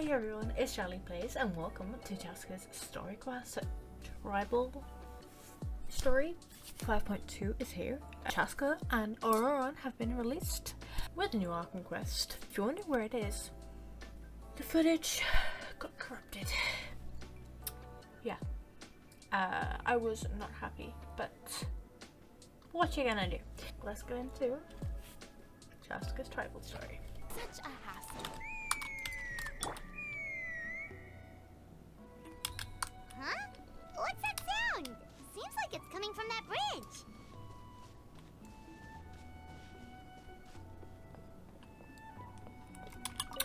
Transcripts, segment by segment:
Hey everyone, it's Charlie Plays and welcome to Chasca's Chasca Tribal story. 5.2 is here. Chasca and Auroron have been released with a new Arkham quest. If you wonder where it is, the footage got corrupted. Yeah, I was not happy, but what you gonna do? Let's go into Chasca's Tribal story. Such a hassle. Huh? What's that sound? Seems like it's coming from that bridge.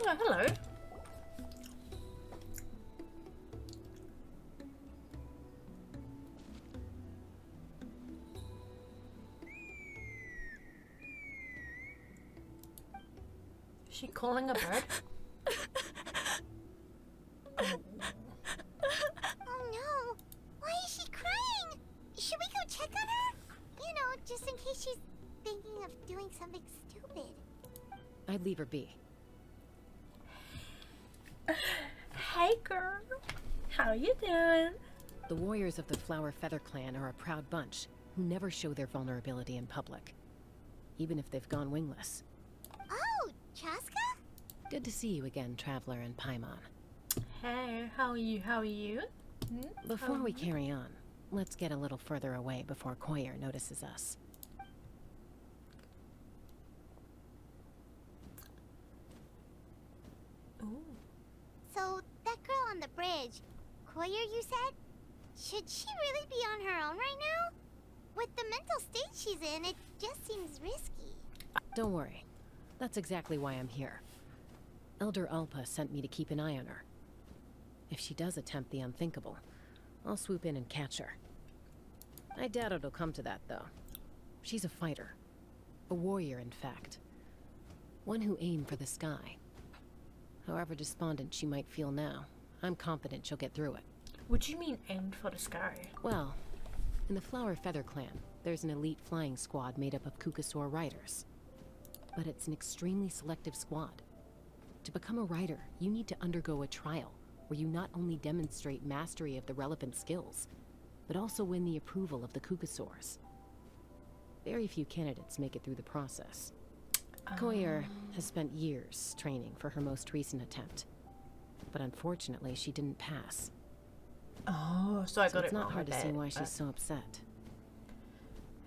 Oh, hello. Is she calling a bird? Oh. Oh no! Why is she crying? Should we go check on her? You know, just in case she's thinking of doing something stupid. I'd leave her be. Hey girl, how you doing? The warriors of the Flower Feather Clan are a proud bunch who never show their vulnerability in public, even if they've gone wingless. Oh, Chasca? Good to see you again, Traveler and Paimon. Hey, how are you? How are you? Before we carry on, let's get a little further away before Koyer notices us. Ooh. So, that girl on the bridge, Koyer, you said? Should she really be on her own right now? With the mental state she's in, it just seems risky. Don't worry. That's exactly why I'm here. Elder Alpa sent me to keep an eye on her. If she does attempt the unthinkable, I'll swoop in and catch her. I doubt it'll come to that, though. She's a fighter. A warrior, in fact. One who aimed for the sky. However despondent she might feel now, I'm confident she'll get through it. What do you mean aimed for the sky? Well, in the Flower Feather Clan, there's an elite flying squad made up of Kukasaur riders. But it's an extremely selective squad. To become a rider, you need to undergo a trial, where you not only demonstrate mastery of the relevant skills, but also win the approval of the Kukasaurs. Very few candidates make it through the process. Koyer has spent years training for her most recent attempt, but unfortunately she didn't pass. Oh, so I got it it's wrong. not hard to a see bit, why she's so upset.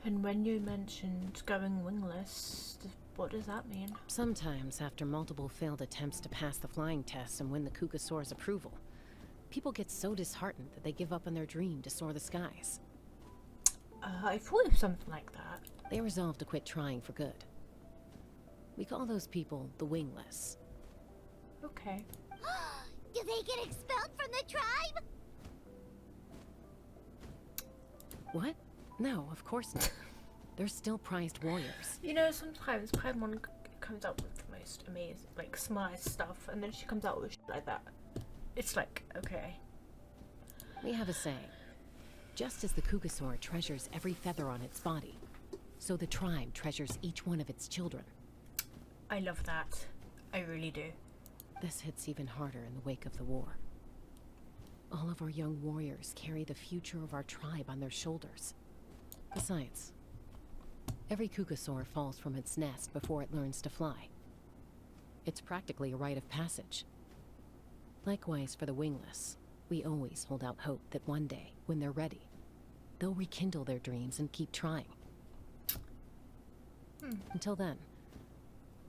And when you mentioned going wingless, what does that mean? Sometimes, after multiple failed attempts to pass the flying test and win the Kukasaur's approval, people get so disheartened that they give up on their dream to soar the skies. I thought it was something like that. They resolve to quit trying for good. We call those people the wingless. Okay. Do they get expelled from the tribe? What? No, of course not. They're still prized warriors. You know, sometimes Paimon comes out with the most amazing, like, smartest stuff, and then she comes out with shit like that. It's like, okay. We have a saying. Just as the Kukasaur treasures every feather on its body, so the tribe treasures each one of its children. I love that. I really do. This hits even harder in the wake of the war. All of our young warriors carry the future of our tribe on their shoulders. Besides, every Kukasaur falls from its nest before it learns to fly. It's practically a rite of passage. Likewise for the wingless, we always hold out hope that one day, when they're ready, they'll rekindle their dreams and keep trying. Until then,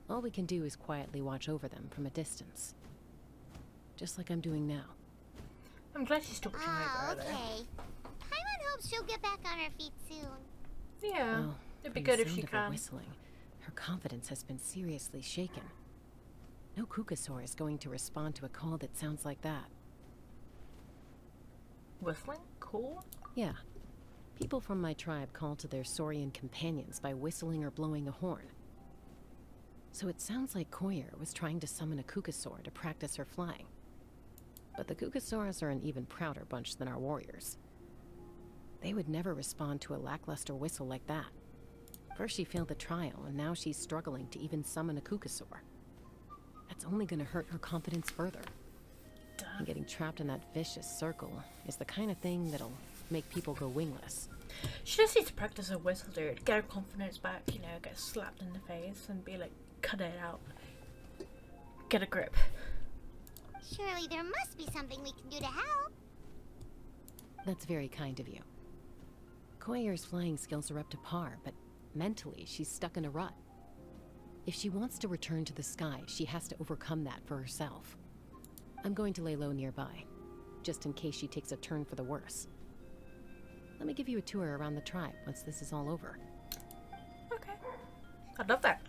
all we can do is quietly watch over them from a distance. Just like I'm doing now. I'm glad she's talking to me Ah, about it. okay. Paimon hopes she'll get back on her feet soon. Yeah, Well, it'd be from good the if she sound of her can. whistling, her confidence has been seriously shaken. No Kukasaur is going to respond to a call that sounds like that. Whistling? Cool. Yeah. People from my tribe call to their Saurian companions by whistling or blowing a horn. So it sounds like Koyer was trying to summon a Kukasaur to practice her flying. But the Kukasaurs are an even prouder bunch than our warriors. They would never respond to a lackluster whistle like that. First she failed the trial, and now she's struggling to even summon a Kukasaur. That's only gonna hurt her confidence further. And getting trapped in that vicious circle is the kind of thing that'll make people go wingless. She just needs to practice her whistle, dude. Get her confidence back, you know, get slapped in the face and be like, cut it out. Get a grip. Surely there must be something we can do to help. That's very kind of you. Koyer's flying skills are up to par, but mentally she's stuck in a rut. If she wants to return to the sky, she has to overcome that for herself. I'm going to lay low nearby, just in case she takes a turn for the worse. Let me give you a tour around the tribe once this is all over. Okay. I'd love that.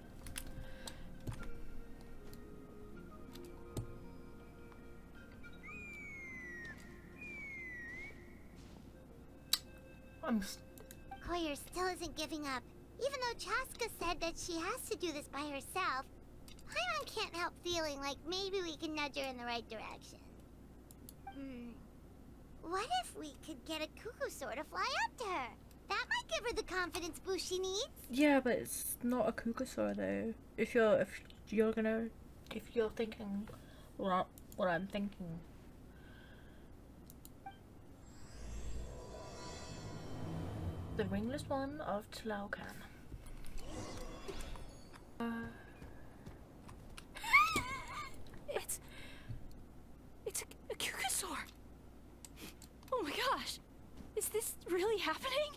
Koyer still isn't giving up. Even though Chasca said that she has to do this by herself, Paimon can't help feeling like maybe we can nudge her in the right direction. What if we could get a cuckoo to fly up to her? That might give her the confidence boost she needs. Yeah, but it's not a cuckoo though. If you're thinking what I'm thinking. The wingless one of Tlaucan. It's a cuckoo. Oh my gosh! Is this really happening?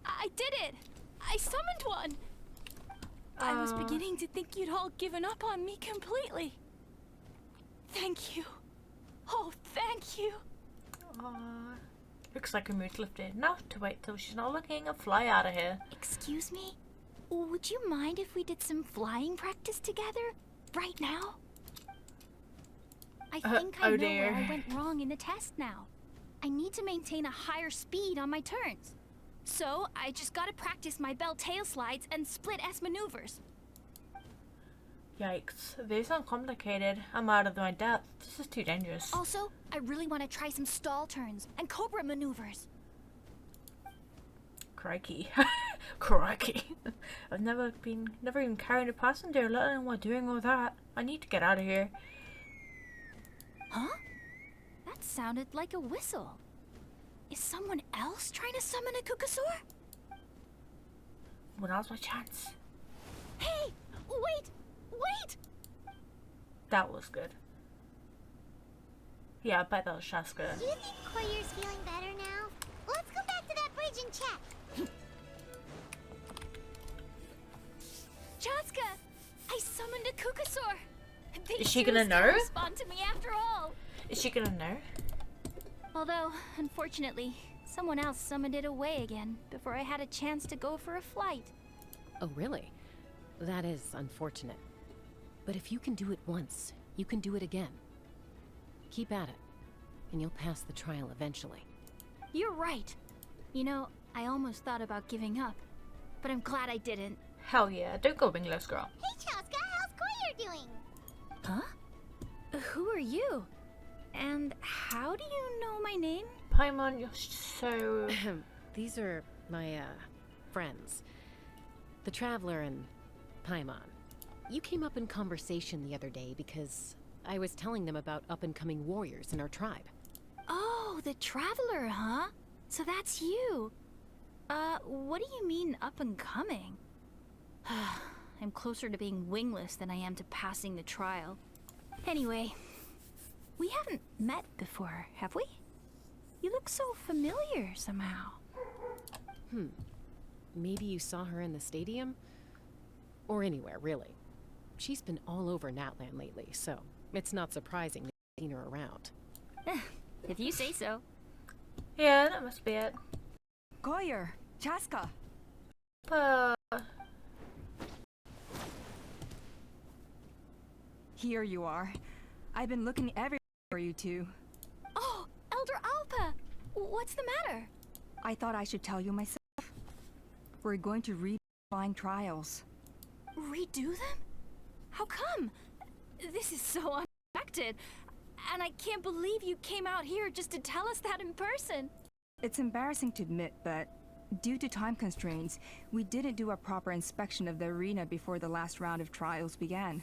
I did it! I summoned one! I was beginning to think you'd all given up on me completely. Thank you. Oh, thank you. Looks like her mood's lifted enough to wait till she's not looking and fly out of here. Excuse me? Would you mind if we did some flying practice together? Right now? I think I know where I went wrong in the test now. I need to maintain a higher speed on my turns. So, I just gotta practice my bell tail slides and split S maneuvers. Yikes. They sound complicated. I'm out of my depth. This is too dangerous. Also, I really want to try some stall turns and cobra maneuvers. Crikey. Crikey. I've never even carried a passenger, let alone while doing all that. I need to get out of here. Huh? That sounded like a whistle. Is someone else trying to summon a cuckoosaur? Well, now's my chance. Hey! Wait! Wait! That was good. Yeah, I bet that was Chasca. Do you think Koyer's feeling better now? Let's go back to that bridge and check. Chasca! I summoned a cuckoosaur! Is she gonna know? Respond to me after all! Is she gonna know? Although, unfortunately, someone else summoned it away again before I had a chance to go for a flight. Oh, really? That is unfortunate. But if you can do it once, you can do it again. Keep at it, and you'll pass the trial eventually. You're right. You know, I almost thought about giving up, but I'm glad I didn't. Hell yeah, don't go wingless, girl. Hey, Chasca, how's Koyer doing? Huh? Who are you? And how do you know my name? Paimon, you're so... These are my, friends. The Traveler and Paimon. You came up in conversation the other day because I was telling them about up-and-coming warriors in our tribe. Oh, the Traveler, huh? So that's you. What do you mean up-and-coming? I'm closer to being wingless than I am to passing the trial. Anyway, we haven't met before, have we? You look so familiar somehow. Maybe you saw her in the stadium? Or anywhere, really. She's been all over Natlan lately, so it's not surprising that you've seen her around. If you say so. Yeah, that must be it. Koyer, Chasca. Here you are. I've been looking everywhere for you two. Oh, Elder Alpa! What's the matter? I thought I should tell you myself. We're going to read flying trials. Redo them? How come? This is so unexpected. And I can't believe you came out here just to tell us that in person. It's embarrassing to admit, but due to time constraints, we didn't do a proper inspection of the arena before the last round of trials began.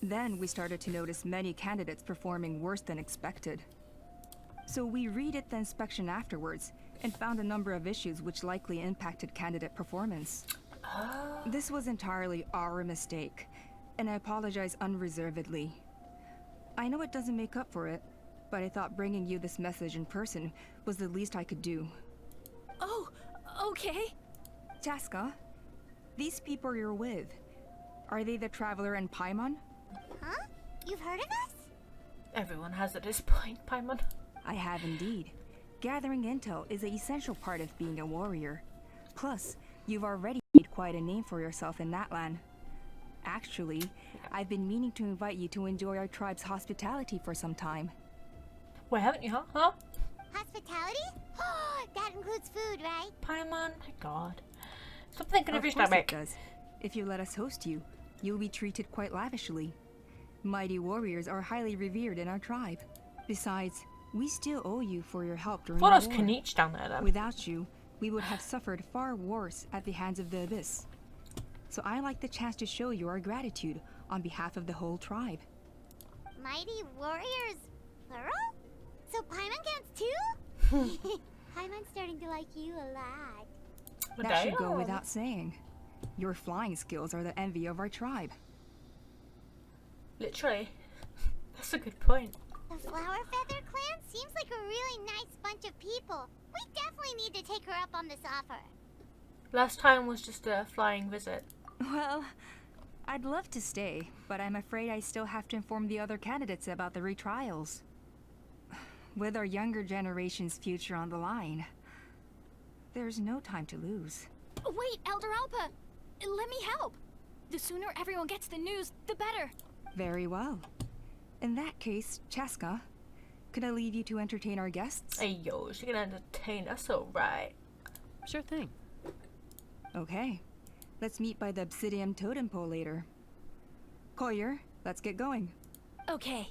Then we started to notice many candidates performing worse than expected. So we redid the inspection afterwards and found a number of issues which likely impacted candidate performance. This was entirely our mistake, and I apologize unreservedly. I know it doesn't make up for it, but I thought bringing you this message in person was the least I could do. Oh, okay. Chasca, these people you're with, are they the Traveler and Paimon? Huh? You've heard of us? Everyone has at this point, Paimon. I have indeed. Gathering intel is an essential part of being a warrior. Plus, you've already made quite a name for yourself in that land. Actually, I've been meaning to invite you to enjoy our tribe's hospitality for some time. Wait, haven't you, huh? Hospitality? That includes food, right? Paimon, my god. Stop thinking of your Of course it stomach. does. If you let us host you, you'll be treated quite lavishly. Mighty warriors are highly revered in our tribe. Besides, we still owe you for your help during What the else war. can each down there then? Without you, we would have suffered far worse at the hands of the Abyss. So I like the chance to show you our gratitude on behalf of the whole tribe. Mighty warriors, plural? So Paimon counts too? Paimon's starting to like you a lot. That should go without saying. Your flying skills are the envy of our tribe. Literally. That's a good point. The Flower Feather clan seems like a really nice bunch of people. We definitely need to take her up on this offer. Last time was just a flying visit. Well, I'd love to stay, but I'm afraid I still have to inform the other candidates about the retrials. With our younger generation's future on the line, there's no time to lose. Wait, Elder Alpa! Let me help! The sooner everyone gets the news, the better. Very well. In that case, Chasca, could I leave you to entertain our guests? Hey yo, she can entertain us alright. Sure thing. Okay. Let's meet by the Obsidian Totem Pole later. Collier, let's get going. Okay.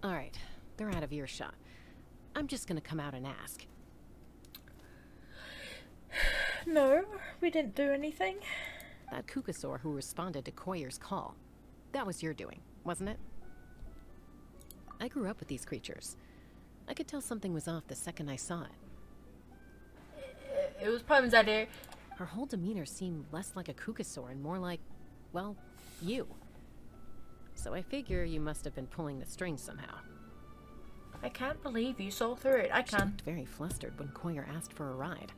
Alright, they're out of earshot. I'm just gonna come out and ask. No, we didn't do anything. That Kukasaur who responded to Koyer's call, that was your doing, wasn't it? I grew up with these creatures. I could tell something was off the second I saw it. It was Paimon's idea. Her whole demeanor seemed less like a Kukasaur and more like, well, you. So I figure you must have been pulling the strings somehow. I can't believe you saw through it. I She can't. looked very flustered when Koyer asked for a ride.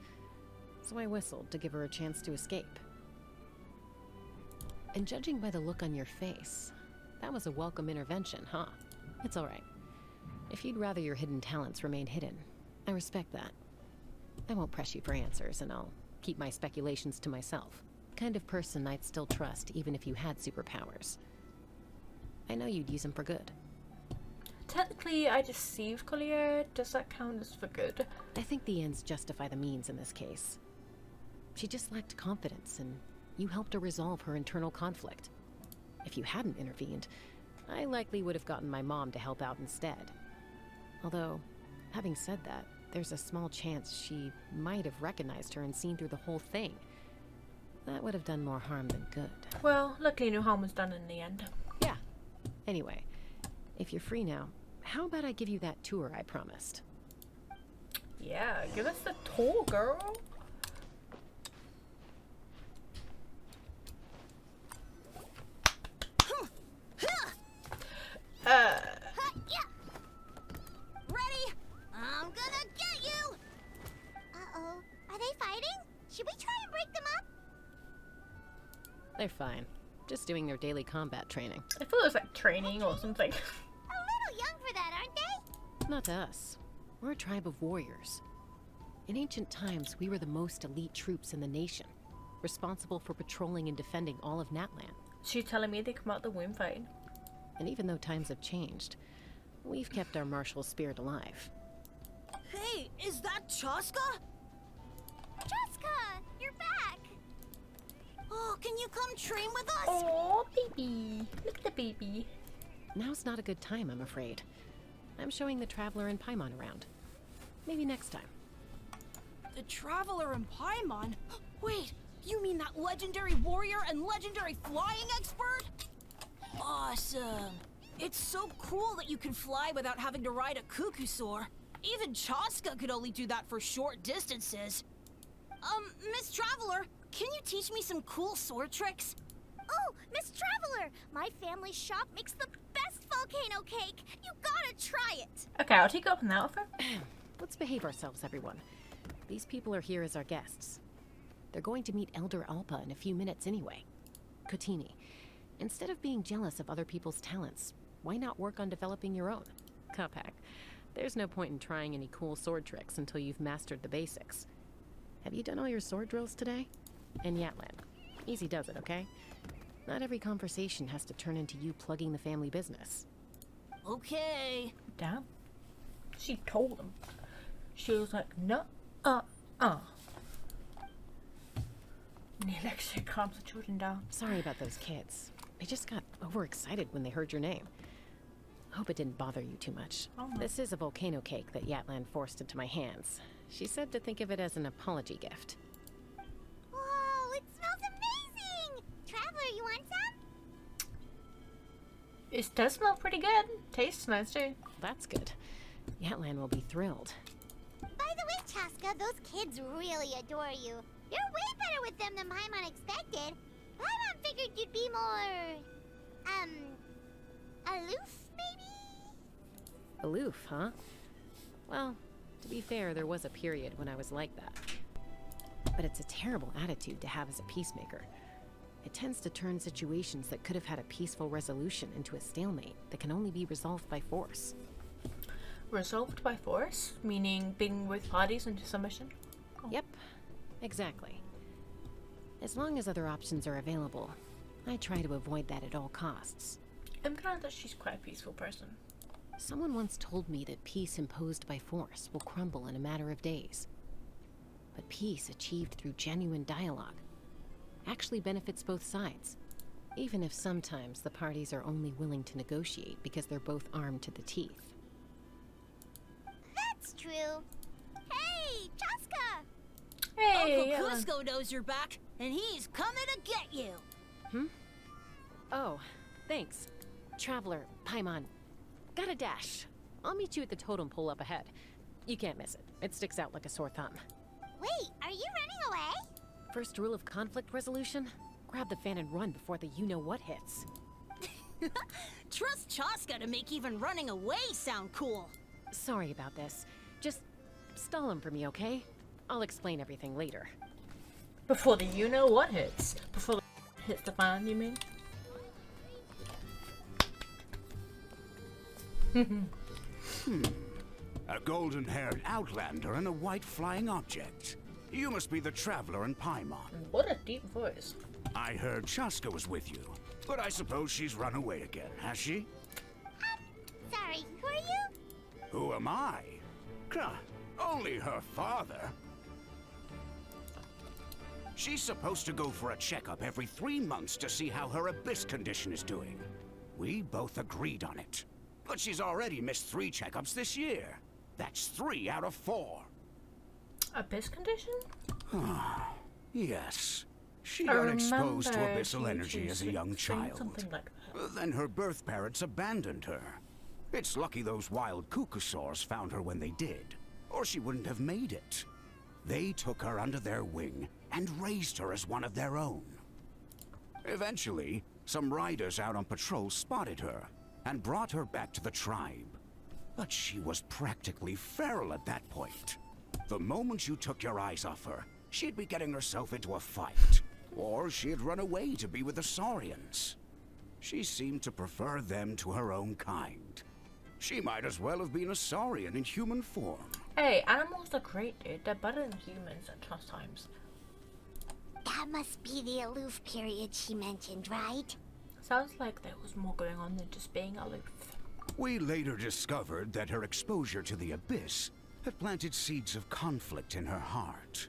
So I whistled to give her a chance to escape. And judging by the look on your face, that was a welcome intervention, huh? It's alright. If you'd rather your hidden talents remain hidden, I respect that. I won't press you for answers, and I'll keep my speculations to myself. Kind of person I'd still trust even if you had superpowers. I know you'd use them for good. Technically, I deceived Collier. Does that count as for good? I think the ends justify the means in this case. She just lacked confidence, and you helped her resolve her internal conflict. If you hadn't intervened, I likely would have gotten my mom to help out instead. Although, having said that, there's a small chance she might have recognized her and seen through the whole thing. That would have done more harm than good. Well, luckily no harm was done in the end. Yeah. Anyway, if you're free now, how about I give you that tour I promised? Yeah, give us the tour, girl. Yeah. Ready? I'm gonna get you! Uh-oh. Are they fighting? Should we try and break them up? They're fine. Just doing their daily combat training. I thought it was like training or something. A little young for that, aren't they? Not to us. We're a tribe of warriors. In ancient times, we were the most elite troops in the nation, responsible for patrolling and defending all of Natlan. She telling me they come out the womb fighting. And even though times have changed, we've kept our martial spirit alive. Hey, is that Chasca? Chasca, you're back! Oh, can you come train with us? Oh, baby. Look at the baby. Now's not a good time, I'm afraid. I'm showing the Traveler and Paimon around. Maybe next time. The Traveler and Paimon? Wait, you mean that legendary warrior and legendary flying expert? Awesome. It's so cool that you can fly without having to ride a cuckoosaur. Even Chasca could only do that for short distances. Miss Traveler, can you teach me some cool sword tricks? Oh, Miss Traveler! My family shop makes the best volcano cake! You gotta try it! Okay, I'll take you up on that offer. Let's behave ourselves, everyone. These people are here as our guests. They're going to meet Elder Alpa in a few minutes anyway. Kotini, instead of being jealous of other people's talents, why not work on developing your own? Kapak, there's no point in trying any cool sword tricks until you've mastered the basics. Have you done all your sword drills today? And Yatlan, easy does it, okay? Not every conversation has to turn into you plugging the family business. Okay. Damn. She told him. She was like, no, And he actually calms the children down. Sorry about those kids. They just got overexcited when they heard your name. Hope it didn't bother you too much. Oh, no. This is a volcano cake that Yatlan forced into my hands. She said to think of it as an apology gift. Whoa, it smells amazing! Traveler, you want some? It does smell pretty good. Tastes nice too. That's good. Yatlan will be thrilled. By the way, Chasca, those kids really adore you. You're way better with them than Paimon expected. Paimon figured you'd be more... aloof, maybe? Aloof, huh? Well, to be fair, there was a period when I was like that. But it's a terrible attitude to have as a peacemaker. It tends to turn situations that could have had a peaceful resolution into a stalemate that can only be resolved by force. Resolved by force? Meaning being with parties into submission? Oh. Yep, exactly. As long as other options are available, I try to avoid that at all costs. I'm glad that she's quite a peaceful person. Someone once told me that peace imposed by force will crumble in a matter of days. But peace achieved through genuine dialogue actually benefits both sides, even if sometimes the parties are only willing to negotiate because they're both armed to the teeth. That's true. Hey, Chasca! Hey! Uncle Cusco knows you're back, and he's coming to get you. Oh, thanks. Traveler, Paimon. Got a dash. I'll meet you at the totem pole up ahead. You can't miss it. It sticks out like a sore thumb. Wait, are you running away? First rule of conflict resolution? Grab the fan and run before the you-know-what hits. Trust Chasca to make even running away sound cool. Sorry about this. Just stall him for me, okay? I'll explain everything later. Before the you-know-what hits. Before the hits the fan, you mean? A golden-haired outlander and a white flying object. You must be the Traveler and Paimon. What a deep voice. I heard Chasca was with you, but I suppose she's run away again, has she? Sorry, who are you? Who am I? Only her father. She's supposed to go for a checkup every 3 months to see how her abyss condition is doing. We both agreed on it. But she's already missed 3 checkups this year. That's 3 out of 4. Abyss condition? Yes. She I got exposed to remember abyssal energy as a young saying child. something like that. Then her birth parents abandoned her. It's lucky those wild cuckoosaurs found her when they did, or she wouldn't have made it. They took her under their wing and raised her as one of their own. Eventually, some riders out on patrol spotted her and brought her back to the tribe. But she was practically feral at that point. The moment you took your eyes off her, she'd be getting herself into a fight. Or she'd run away to be with the Saurians. She seemed to prefer them to her own kind. She might as well have been a Saurian in human form. Hey, animals are great, dude. They're better than humans at times. That must be the aloof period she mentioned, right? Sounds like there was more going on than just being aloof. We later discovered that her exposure to the abyss had planted seeds of conflict in her heart.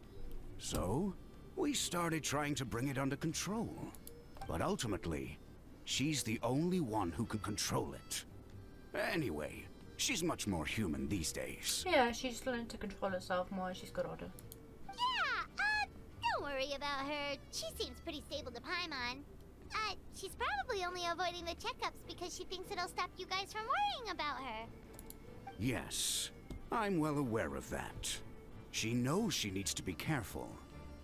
So, we started trying to bring it under control. But ultimately, she's the only one who can control it. Anyway, she's much more human these days. Yeah, she's learned to control herself more. She's got older. Don't worry about her. She seems pretty stable to Paimon. She's probably only avoiding the checkups because she thinks it'll stop you guys from worrying about her. Yes, I'm well aware of that. She knows she needs to be careful.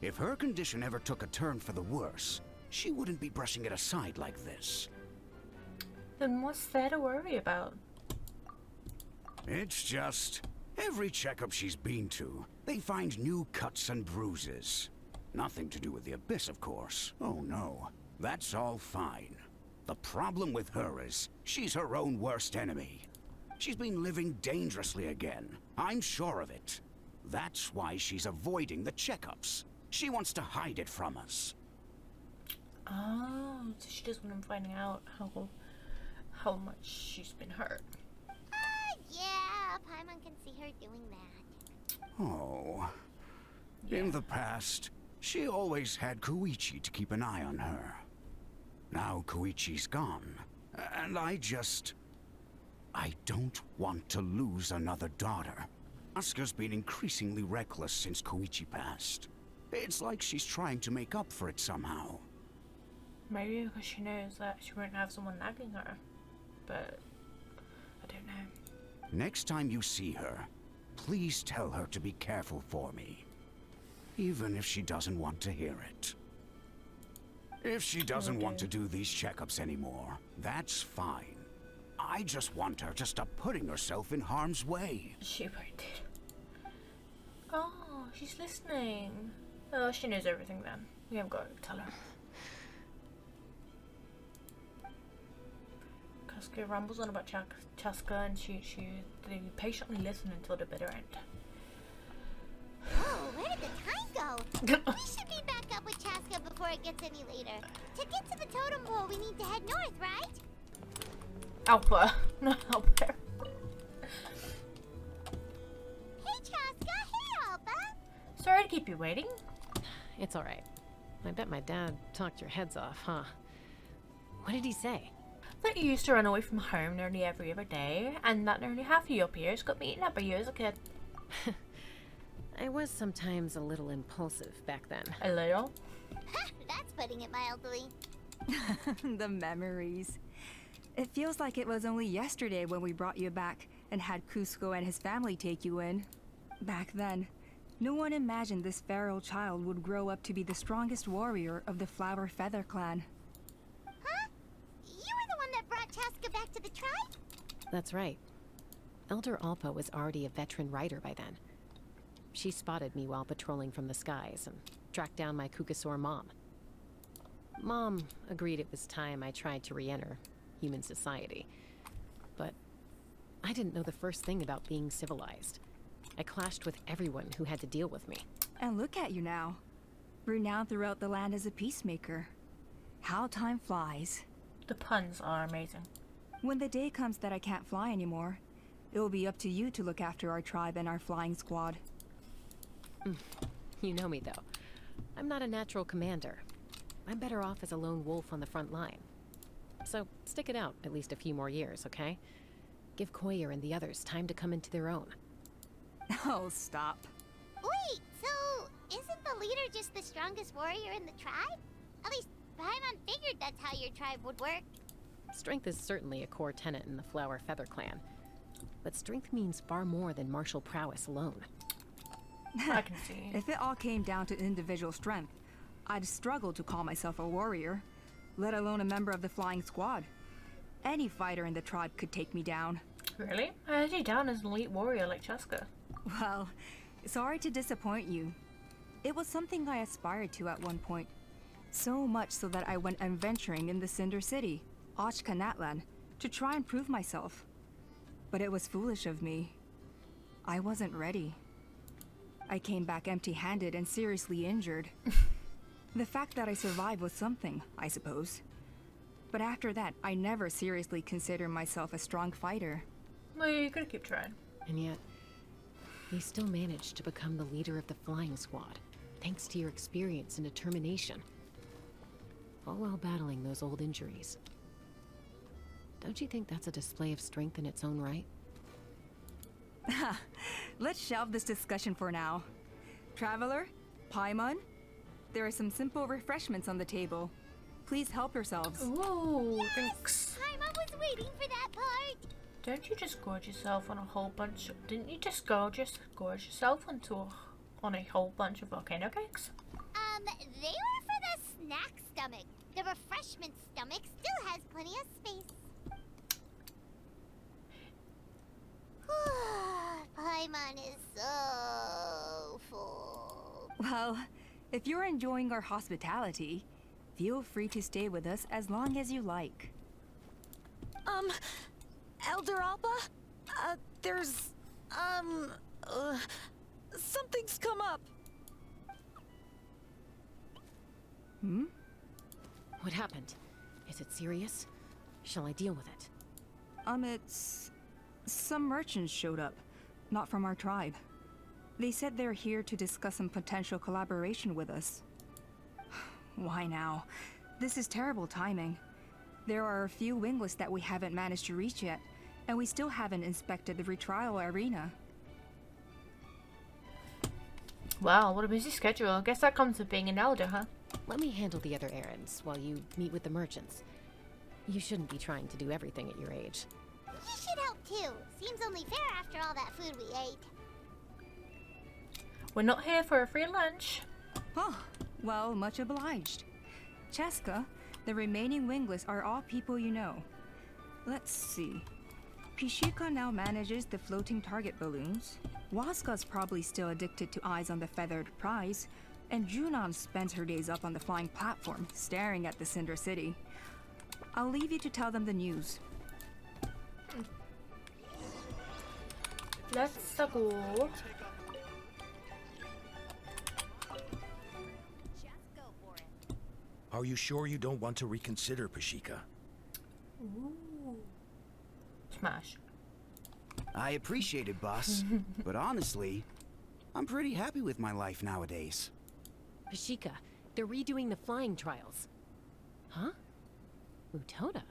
If her condition ever took a turn for the worse, she wouldn't be brushing it aside like this. Then what's there to worry about? It's just, every checkup she's been to, they find new cuts and bruises. Nothing to do with the Abyss, of course. Oh no, that's all fine. The problem with her is, she's her own worst enemy. She's been living dangerously again. I'm sure of it. That's why she's avoiding the checkups. She wants to hide it from us. Oh, so she doesn't want him finding out how much she's been hurt. Yeah, Paimon can see her doing that. Oh. Yeah. In the past, she always had Koichi to keep an eye on her. Now Koichi's gone, and I don't want to lose another daughter. Asuka's been increasingly reckless since Koichi passed. It's like she's trying to make up for it somehow. Maybe because she knows that she won't have someone nagging her. But I don't know. Next time you see her, please tell her to be careful for me. Even if she doesn't want to hear it. If she doesn't want to do these checkups anymore, that's fine. I just want her to stop putting herself in harm's way. She won't. Oh, she's listening. Oh, she knows everything then. We haven't got to tell her. Chasca rambles on about Chasca, and they patiently listen until the bitter end. Oh, where did the time go? We should be back up with Chasca before it gets any later. To get to the totem pole, we need to head north, right? Alpha, not Alpha. Hey, Chasca. Hey, Alpha. Sorry to keep you waiting. It's alright. I bet my dad talked your heads off, huh? What did he say? That you used to run away from home nearly every other day, and that nearly half of your peers got me eaten up by you as a kid. I was sometimes a little impulsive back then. A little? That's putting it mildly. The memories. It feels like it was only yesterday when we brought you back and had Cusco and his family take you in. Back then, no one imagined this feral child would grow up to be the strongest warrior of the Flower Feather clan. Huh? You were the one that brought Chasca back to the tribe? That's right. Elder Alpa was already a veteran rider by then. She spotted me while patrolling from the skies and tracked down my Kukasaur mom. Mom agreed it was time I tried to re-enter human society. But I didn't know the first thing about being civilized. I clashed with everyone who had to deal with me. And look at you now. Renowned throughout the land as a peacemaker. How time flies. The puns are amazing. When the day comes that I can't fly anymore, it will be up to you to look after our tribe and our flying squad. You know me, though. I'm not a natural commander. I'm better off as a lone wolf on the front line. So, stick it out at least a few more years, okay? Give Koyer and the others time to come into their own. Oh, stop. Wait, so isn't the leader just the strongest warrior in the tribe? At least Paimon figured that's how your tribe would work. Strength is certainly a core tenet in the Flower Feather clan. But strength means far more than martial prowess alone. I can see. If it all came down to individual strength, I'd struggle to call myself a warrior, let alone a member of the flying squad. Any fighter in the tribe could take me down. Really? I had you down as an elite warrior like Chasca. Well, sorry to disappoint you. It was something I aspired to at one point. So much so that I went adventuring in the Cinder City, Ochkanatlan, to try and prove myself. But it was foolish of me. I wasn't ready. I came back empty-handed and seriously injured. The fact that I survived was something, I suppose. But after that, I never seriously considered myself a strong fighter. Well, you could keep trying. And yet, you still managed to become the leader of the flying squad, thanks to your experience and determination. All while battling those old injuries. Don't you think that's a display of strength in its own right? Let's shelve this discussion for now. Traveler, Paimon, there are some simple refreshments on the table. Please help yourselves. Ooh, thanks. Paimon was waiting for that part. Don't you just gorge yourself on a whole bunch of... Didn't you just gorge yourself on a whole bunch of volcano cakes? They were for the snack stomach. The refreshment stomach still has plenty of space. Paimon is so full. Well, if you're enjoying our hospitality, feel free to stay with us as long as you like. Elder Alba? There's, something's come up. Hmm? What happened? Is it serious? Shall I deal with it? It's... Some merchants showed up, not from our tribe. They said they're here to discuss some potential collaboration with us. Why now? This is terrible timing. There are a few wingless that we haven't managed to reach yet, and we still haven't inspected the retrial arena. Wow, what a busy schedule. I guess that comes with being an elder, huh? Let me handle the other errands while you meet with the merchants. You shouldn't be trying to do everything at your age. You should help too. Seems only fair after all that food we ate. We're not here for a free lunch. Oh, well, much obliged. Chasca, the remaining wingless are all people you know. Let's see. Pishika now manages the floating target balloons. Waska's probably still addicted to eyes on the feathered prize. And Junon spends her days up on the flying platform, staring at the Cinder City. I'll leave you to tell them the news. Let's go. Are you sure you don't want to reconsider, Pashika? Ooh. Smash. I appreciate it, boss. But honestly, I'm pretty happy with my life nowadays. Pashika, they're redoing the flying trials. Huh? Utoda?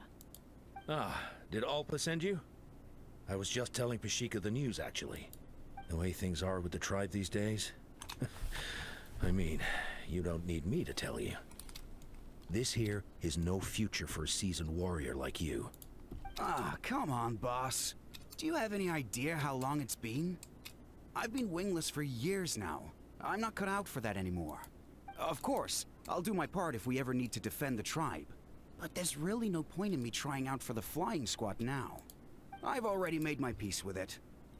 Ah, did Alpa send you? I was just telling Pashika the news, actually. The way things are with the tribe these days. I mean, you don't need me to tell you. This here is no future for a seasoned warrior like you. Ah, come on, boss. Do you have any idea how long it's been? I've been wingless for years now. I'm not cut out for that anymore. Of course, I'll do my part if we ever need to defend the tribe. But there's really no point in me trying out for the flying squad now. I've already made my peace with it.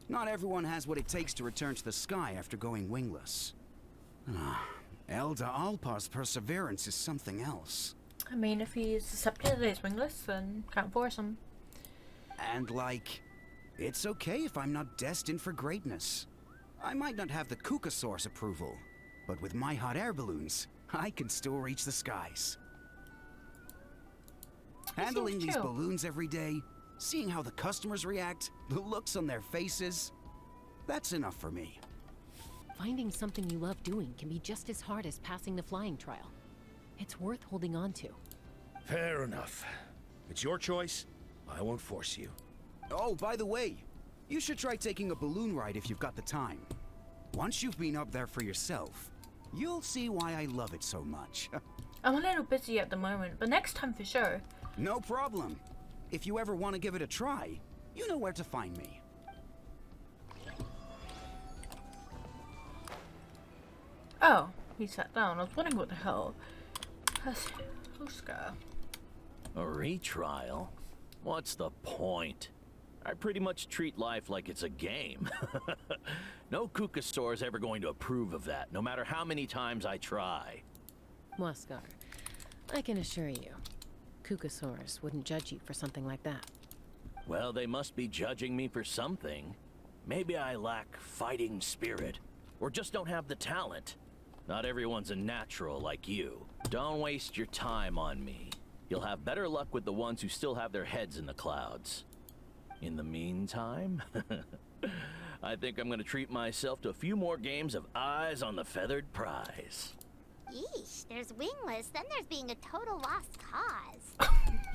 Not everyone has what it takes to return to the sky after going wingless. Elder Alpa's perseverance is something else. I mean, if he's accepted as wingless, then can't force him. And it's okay if I'm not destined for greatness. I might not have the Kukasaur's approval, but with my hot air balloons, I can still reach the skies. Handling these balloons every day, seeing how the customers react, the looks on their faces, that's enough for me. Finding something you love doing can be just as hard as passing the flying trial. It's worth holding on to. Fair enough. It's your choice. I won't force you. Oh, by the way, you should try taking a balloon ride if you've got the time. Once you've been up there for yourself, you'll see why I love it so much. I'm a little busy at the moment, but next time for sure. No problem. If you ever want to give it a try, you know where to find me. Oh, he sat down. I was wondering what the hell. Chasca. A retrial? What's the point? I pretty much treat life like it's a game. No Kukasaur's ever going to approve of that, no matter how many times I try. Waskar, I can assure you, Kukasaurs wouldn't judge you for something like that. Well, they must be judging me for something. Maybe I lack fighting spirit, or just don't have the talent. Not everyone's a natural like you. Don't waste your time on me. You'll have better luck with the ones who still have their heads in the clouds. In the meantime, I think I'm gonna treat myself to a few more games of Eyes on the Feathered Prize. Yeesh, there's wingless, then there's being a total lost cause.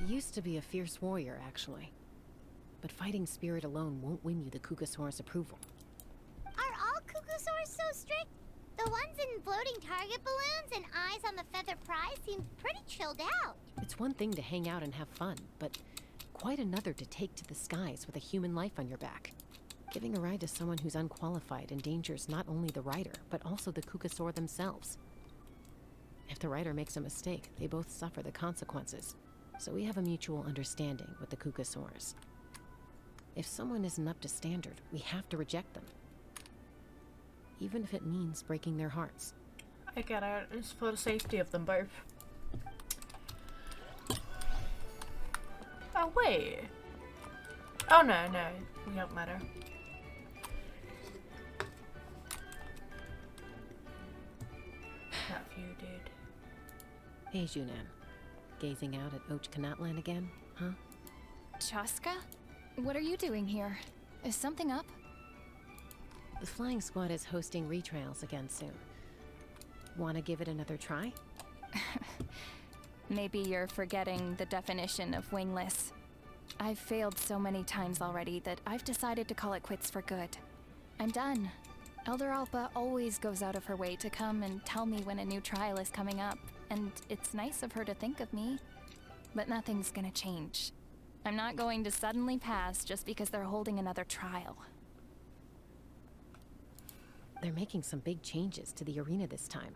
Used to be a fierce warrior, actually. But fighting spirit alone won't win you the Kukasaur's approval. Are all Kukusaurs so strict? The ones in floating target balloons and eyes on the feather prize seem pretty chilled out. It's one thing to hang out and have fun, but quite another to take to the skies with a human life on your back. Giving a ride to someone who's unqualified endangers not only the rider, but also the Kukasaur themselves. If the rider makes a mistake, they both suffer the consequences. So we have a mutual understanding with the Kukasaurs. If someone isn't up to standard, we have to reject them. Even if it means breaking their hearts. I get it. It's for the safety of them both. Oh, wait. Oh, no. We don't matter. That view, dude. Hey, Junan. Gazing out at Ochkanatlan again, huh? Chasca? What are you doing here? Is something up? The flying squad is hosting retrials again soon. Wanna give it another try? Maybe you're forgetting the definition of wingless. I've failed so many times already that I've decided to call it quits for good. I'm done. Elder Alpa always goes out of her way to come and tell me when a new trial is coming up, and it's nice of her to think of me. But nothing's gonna change. I'm not going to suddenly pass just because they're holding another trial. They're making some big changes to the arena this time,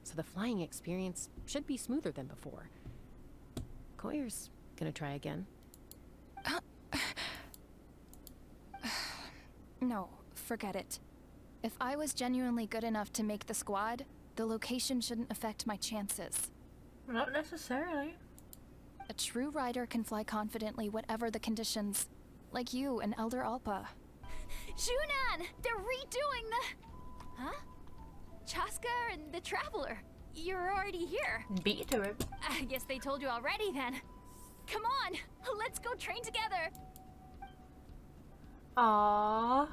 so the flying experience should be smoother than before. Koyer's gonna try again. No, forget it. If I was genuinely good enough to make the squad, the location shouldn't affect my chances. Not necessarily. A true rider can fly confidently whatever the conditions, like you and Elder Alpa. Junan! They're redoing the... Huh? Chasca and the Traveler. You're already here. Beat to it. I guess they told you already then. Come on, let's go train together. Aww.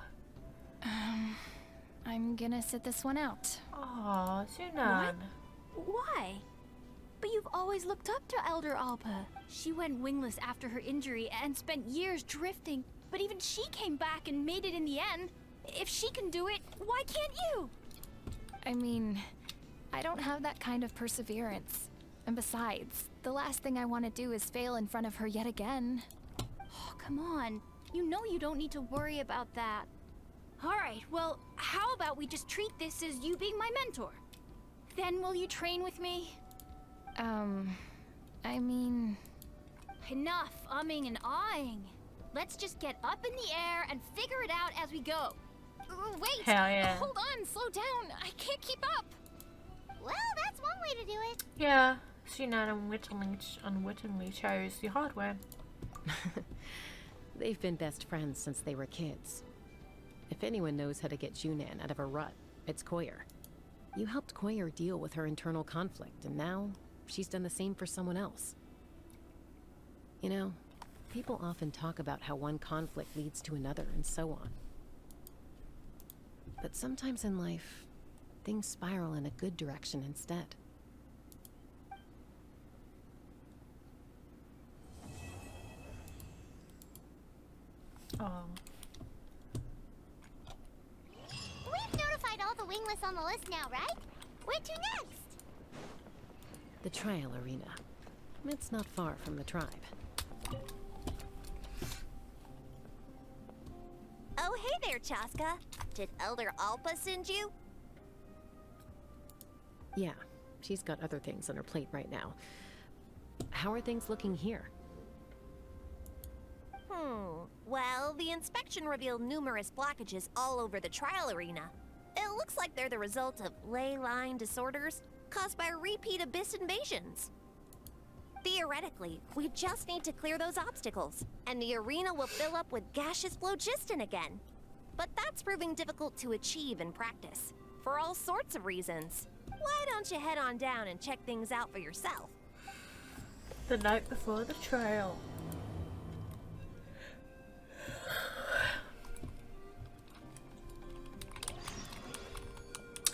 I'm gonna sit this one out. Aww, Junan. Why? But you've always looked up to Elder Alpa. She went wingless after her injury and spent years drifting, but even she came back and made it in the end. If she can do it, why can't you? I mean, I don't have that kind of perseverance. And besides, the last thing I want to do is fail in front of her yet again. Oh, come on. You know you don't need to worry about that. Alright, well, how about we just treat this as you being my mentor? Then will you train with me? I mean... Enough umming and ahhing. Let's just get up in the air and figure it out as we go. Wait! Hell yeah. Hold on, slow down. I can't keep up. Well, that's one way to do it. Yeah, Junan unwittingly chose the hard way. They've been best friends since they were kids. If anyone knows how to get Junan out of a rut, it's Koyer. You helped Koyer deal with her internal conflict, and now she's done the same for someone else. You know, people often talk about how one conflict leads to another and so on. But sometimes in life, things spiral in a good direction instead. Oh. We've notified all the wingless on the list now, right? Where to next? The trial arena. It's not far from the tribe. Oh, hey there, Chasca. Did Elder Alpa send you? Yeah, she's got other things on her plate right now. How are things looking here? Well, the inspection revealed numerous blockages all over the trial arena. It looks like they're the result of ley line disorders caused by repeat abyss invasions. Theoretically, we just need to clear those obstacles, and the arena will fill up with gaseous phlogiston again. But that's proving difficult to achieve in practice, for all sorts of reasons. Why don't you head on down and check things out for yourself? The night before the trial.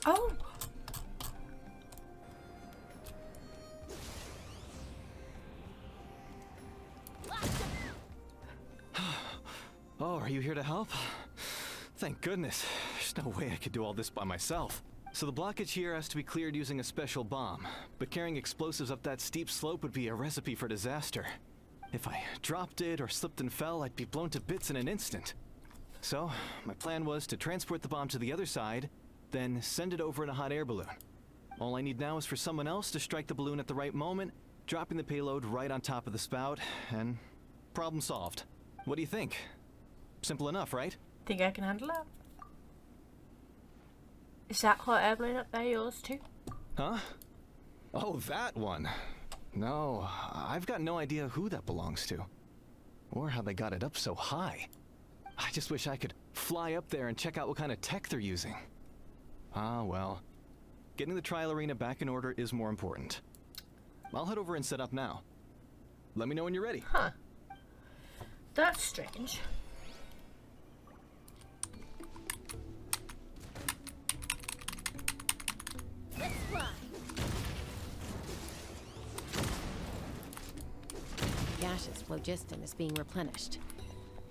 Oh! Oh, are you here to help? Thank goodness. There's no way I could do all this by myself. So the blockage here has to be cleared using a special bomb, but carrying explosives up that steep slope would be a recipe for disaster. If I dropped it or slipped and fell, I'd be blown to bits in an instant. So, my plan was to transport the bomb to the other side, then send it over in a hot air balloon. All I need now is for someone else to strike the balloon at the right moment, dropping the payload right on top of the spout, and problem solved. What do you think? Simple enough, right? Think I can handle it? Is that hot air balloon up there yours too? Huh? Oh, that one. No, I've got no idea who that belongs to. Or how they got it up so high. I just wish I could fly up there and check out what kind of tech they're using. Ah, well. Getting the trial arena back in order is more important. I'll head over and set up now. Let me know when you're ready. Huh. That's strange. Let's fly. Gaseous phlogiston is being replenished.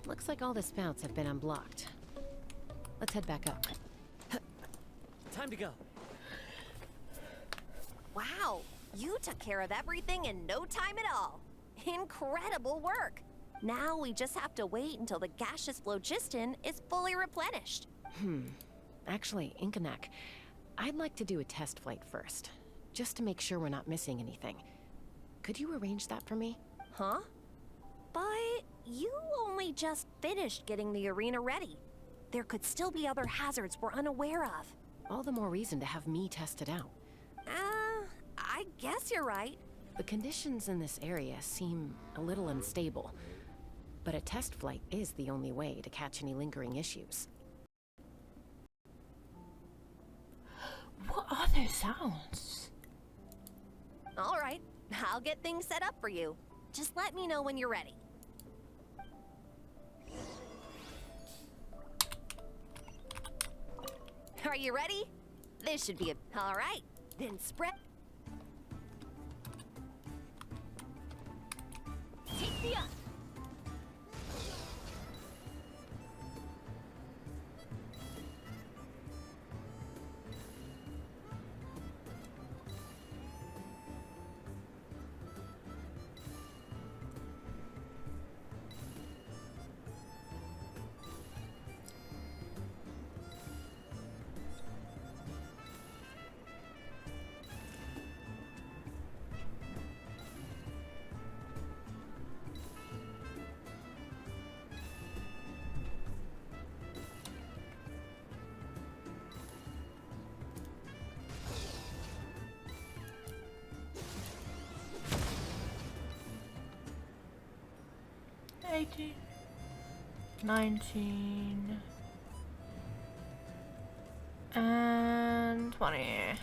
Looks like all the spouts have been unblocked. Let's head back up. Time to go. Wow, you took care of everything in no time at all. Incredible work. Now we just have to wait until the gaseous phlogiston is fully replenished. Actually, Inkanak, I'd like to do a test flight first, just to make sure we're not missing anything. Could you arrange that for me? Huh? But you only just finished getting the arena ready. There could still be other hazards we're unaware of. All the more reason to have me test it out. I guess you're right. The conditions in this area seem a little unstable, but a test flight is the only way to catch any lingering issues. What are those sounds? All right, I'll get things set up for you. Just let me know when you're ready. Are you ready? This should be a... All right, then spread... Take me up. $18, $19, and $20.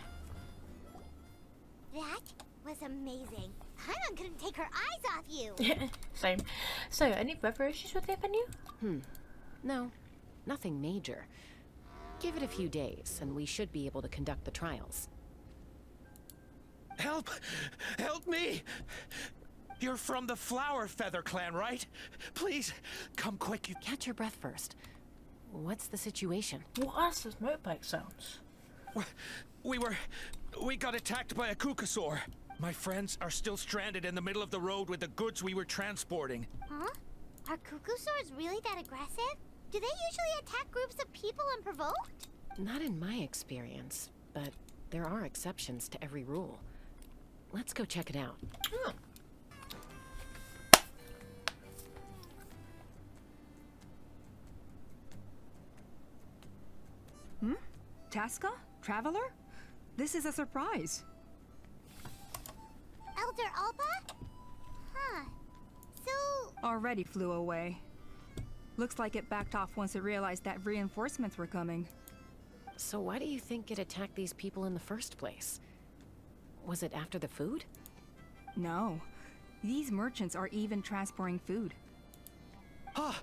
That was amazing. Paimon couldn't take her eyes off you. Same. So, any weather issues with the venue? No, nothing major. Give it a few days, and we should be able to conduct the trials. Help! Help me! You're from the Flower Feather clan, right? Please, come quick. Catch your breath first. What's the situation? What are those motorbike sounds? We got attacked by a Kukasaur. My friends are still stranded in the middle of the road with the goods we were transporting. Huh? Are Kukusaurs really that aggressive? Do they usually attack groups of people unprovoked? Not in my experience, but there are exceptions to every rule. Let's go check it out. Chasca? Traveler? This is a surprise. Elder Alba? Huh. So... Already flew away. Looks like it backed off once it realized that reinforcements were coming. So why do you think it attacked these people in the first place? Was it after the food? No. These merchants are even transporting food. Ah!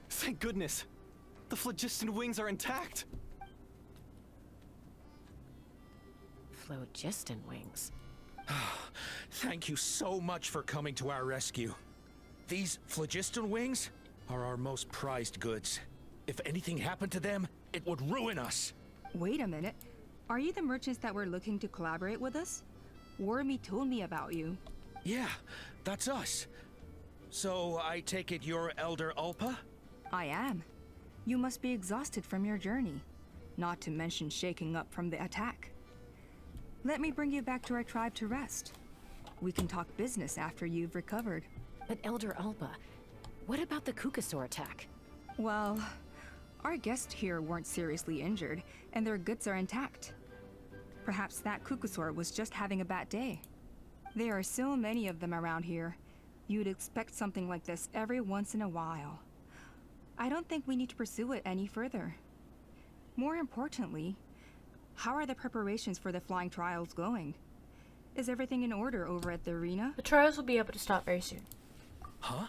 Thank goodness! The phlogiston wings are intact! Phlogiston wings. Thank you so much for coming to our rescue. These phlogiston wings are our most prized goods. If anything happened to them, it would ruin us. Wait a minute. Are you the merchants that were looking to collaborate with us? Wormy told me about you. Yeah, that's us. So I take it you're Elder Ulpa? I am. You must be exhausted from your journey, not to mention shaking up from the attack. Let me bring you back to our tribe to rest. We can talk business after you've recovered. But Elder Ulpa, what about the Kukasaur attack? Well, our guests here weren't seriously injured, and their goods are intact. Perhaps that Kukasaur was just having a bad day. There are so many of them around here. You'd expect something like this every once in a while. I don't think we need to pursue it any further. More importantly, how are the preparations for the flying trials going? Is everything in order over at the arena? The trials will be able to start very soon. Huh?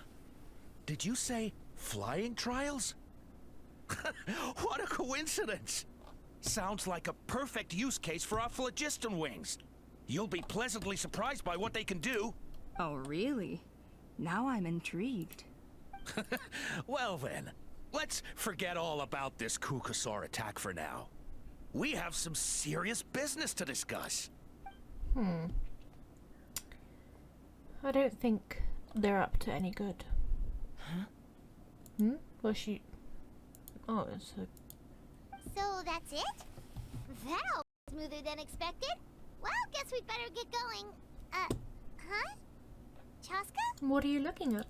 Did you say flying trials? What a coincidence! Sounds like a perfect use case for our phlogiston wings. You'll be pleasantly surprised by what they can do. Oh, really? Now I'm intrigued. Well then, let's forget all about this Kukasaur attack for now. We have some serious business to discuss. I don't think they're up to any good. Huh? Well, she... Oh, it's a... So that's it? That'll be smoother than expected. Well, guess we'd better get going. Huh? Chasca? What are you looking at?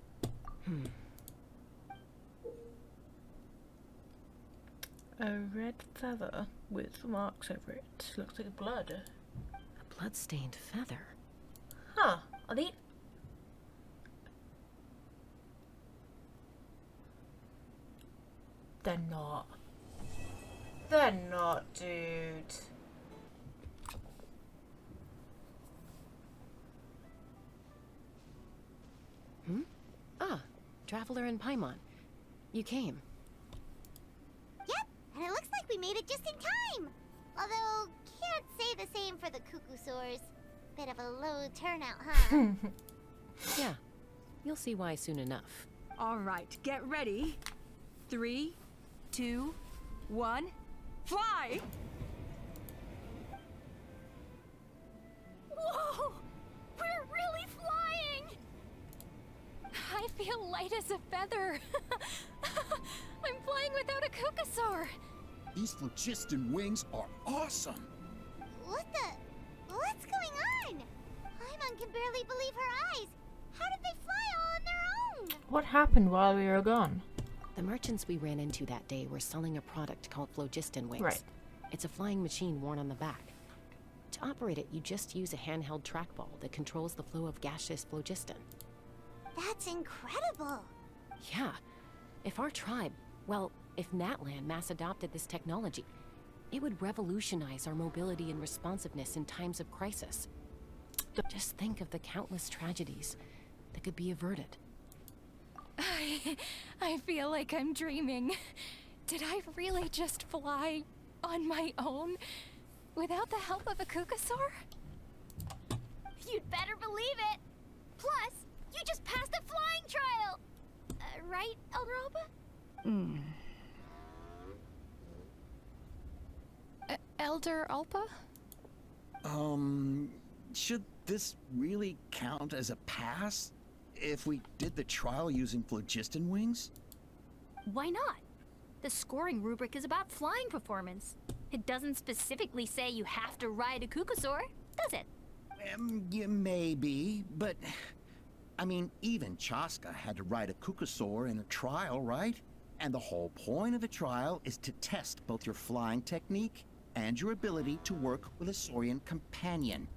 A red feather with marks over it. Looks like blood. A blood-stained feather. Huh. Are they... They're not. They're not, dude. Ah, Traveler and Paimon. You came. Yep, and it looks like we made it just in time. Although, can't say the same for the Kukusaurs. Bit of a low turnout, huh? Yeah, you'll see why soon enough. All right, get ready. 3, 2, 1, fly! Whoa! We're really flying! I feel light as a feather. I'm flying without a Kukasaur. These phlogiston wings are awesome. What's going on? Paimon can barely believe her eyes. How did they fly all on their own? What happened while we were gone? The merchants we ran into that day were selling a product called phlogiston wings. Right. It's a flying machine worn on the back. To operate it, you just use a handheld trackball that controls the flow of gaseous phlogiston. That's incredible. Yeah. If our tribe, well, if Natlan mass adopted this technology, it would revolutionize our mobility and responsiveness in times of crisis. Just think of the countless tragedies that could be averted. I feel like I'm dreaming. Did I really just fly on my own without the help of a Kukasaur? You'd better believe it. Plus, you just passed the flying trial. Right, Elder Ulpa? Elder Ulpa? Should this really count as a pass? If we did the trial using phlogiston wings? Why not? The scoring rubric is about flying performance. It doesn't specifically say you have to ride a Kukasaur, does it? Yeah, maybe, but... I mean, even Chasca had to ride a Kukasaur in a trial, right? And the whole point of the trial is to test both your flying technique and your ability to work with a Saurian companion.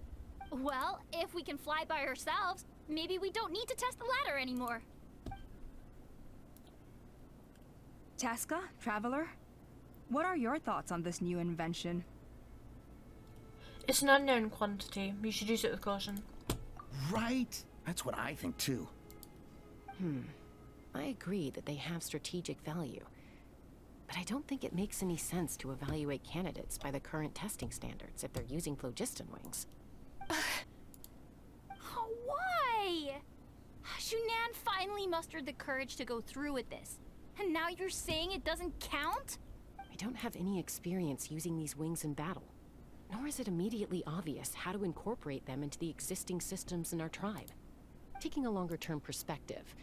Well, if we can fly by ourselves, maybe we don't need to test the ladder anymore. Chasca, Traveler, what are your thoughts on this new invention? It's an unknown quantity. You should use it with caution. Right? That's what I think too. I agree that they have strategic value, but I don't think it makes any sense to evaluate candidates by the current testing standards if they're using phlogiston wings. Why? Shunan finally mustered the courage to go through with this. And now you're saying it doesn't count? I don't have any experience using these wings in battle. nor is it immediately obvious how to incorporate them into the existing systems in our tribe. Taking a longer-term perspective,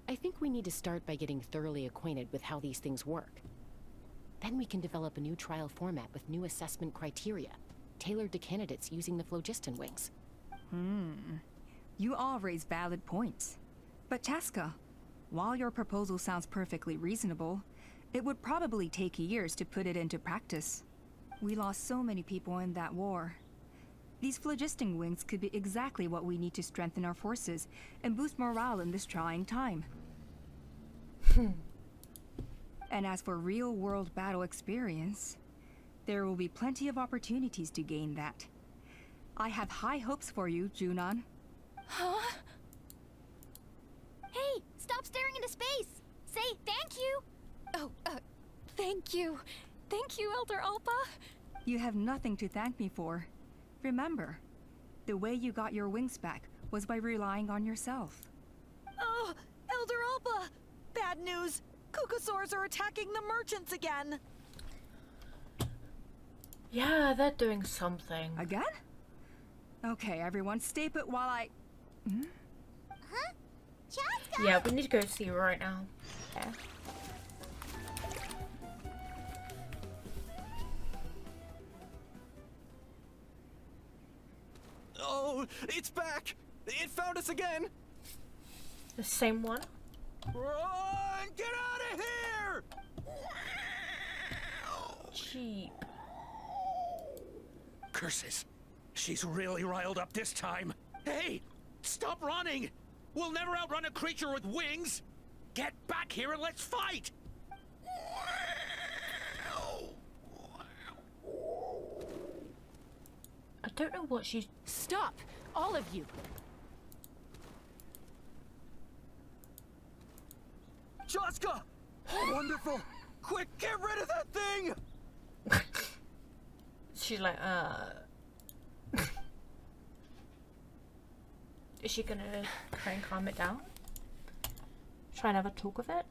I think we need to start by getting thoroughly acquainted with how these things work. Then we can develop a new trial format with new assessment criteria, tailored to candidates using the phlogiston wings. You all raise valid points. But Chasca, while your proposal sounds perfectly reasonable, it would probably take years to put it into practice. We lost so many people in that war. These phlogiston wings could be exactly what we need to strengthen our forces and boost morale in this trying time. And as for real-world battle experience, there will be plenty of opportunities to gain that. I have high hopes for you, Junon. Huh? Hey, stop staring into space! Say thank you! Oh, thank you. Thank you, Elder Alpa. You have nothing to thank me for. Remember, the way you got your wings back was by relying on yourself. Oh, Elder Alpa! Bad news! Kukasaurs are attacking the merchants again! Yeah, they're doing something. Again? Okay, everyone, stay put while I... Huh? Chasca! Yeah, we need to go see her right now. Yeah. Oh, it's back! It found us again! The same one? Run! Get out of here! Cheap. Curses. She's really riled up this time. Hey! Stop running! We'll never outrun a creature with wings! Get back here and let's fight! I don't know what she's... Stop! All of you! Chasca! Wonderful! Quick, get rid of that thing! She's like, Is she gonna try and calm it down? Try and have a talk with it?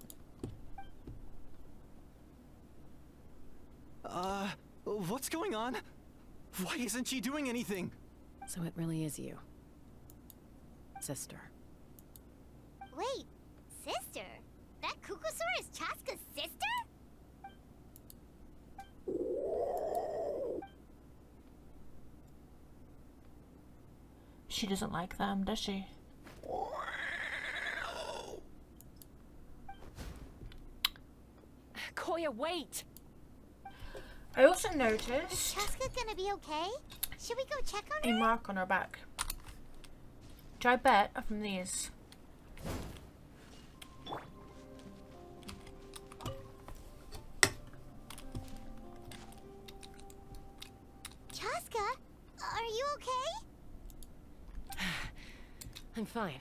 What's going on? Why isn't she doing anything? So it really is you. Sister. Wait, sister? That Kukasaur is Chasca's sister? She doesn't like them, does she? Koya, wait! I also Is noticed Chasca gonna be okay? Should we go check on a her? mark on her back, which I bet are from these. Chasca, are you okay? I'm fine.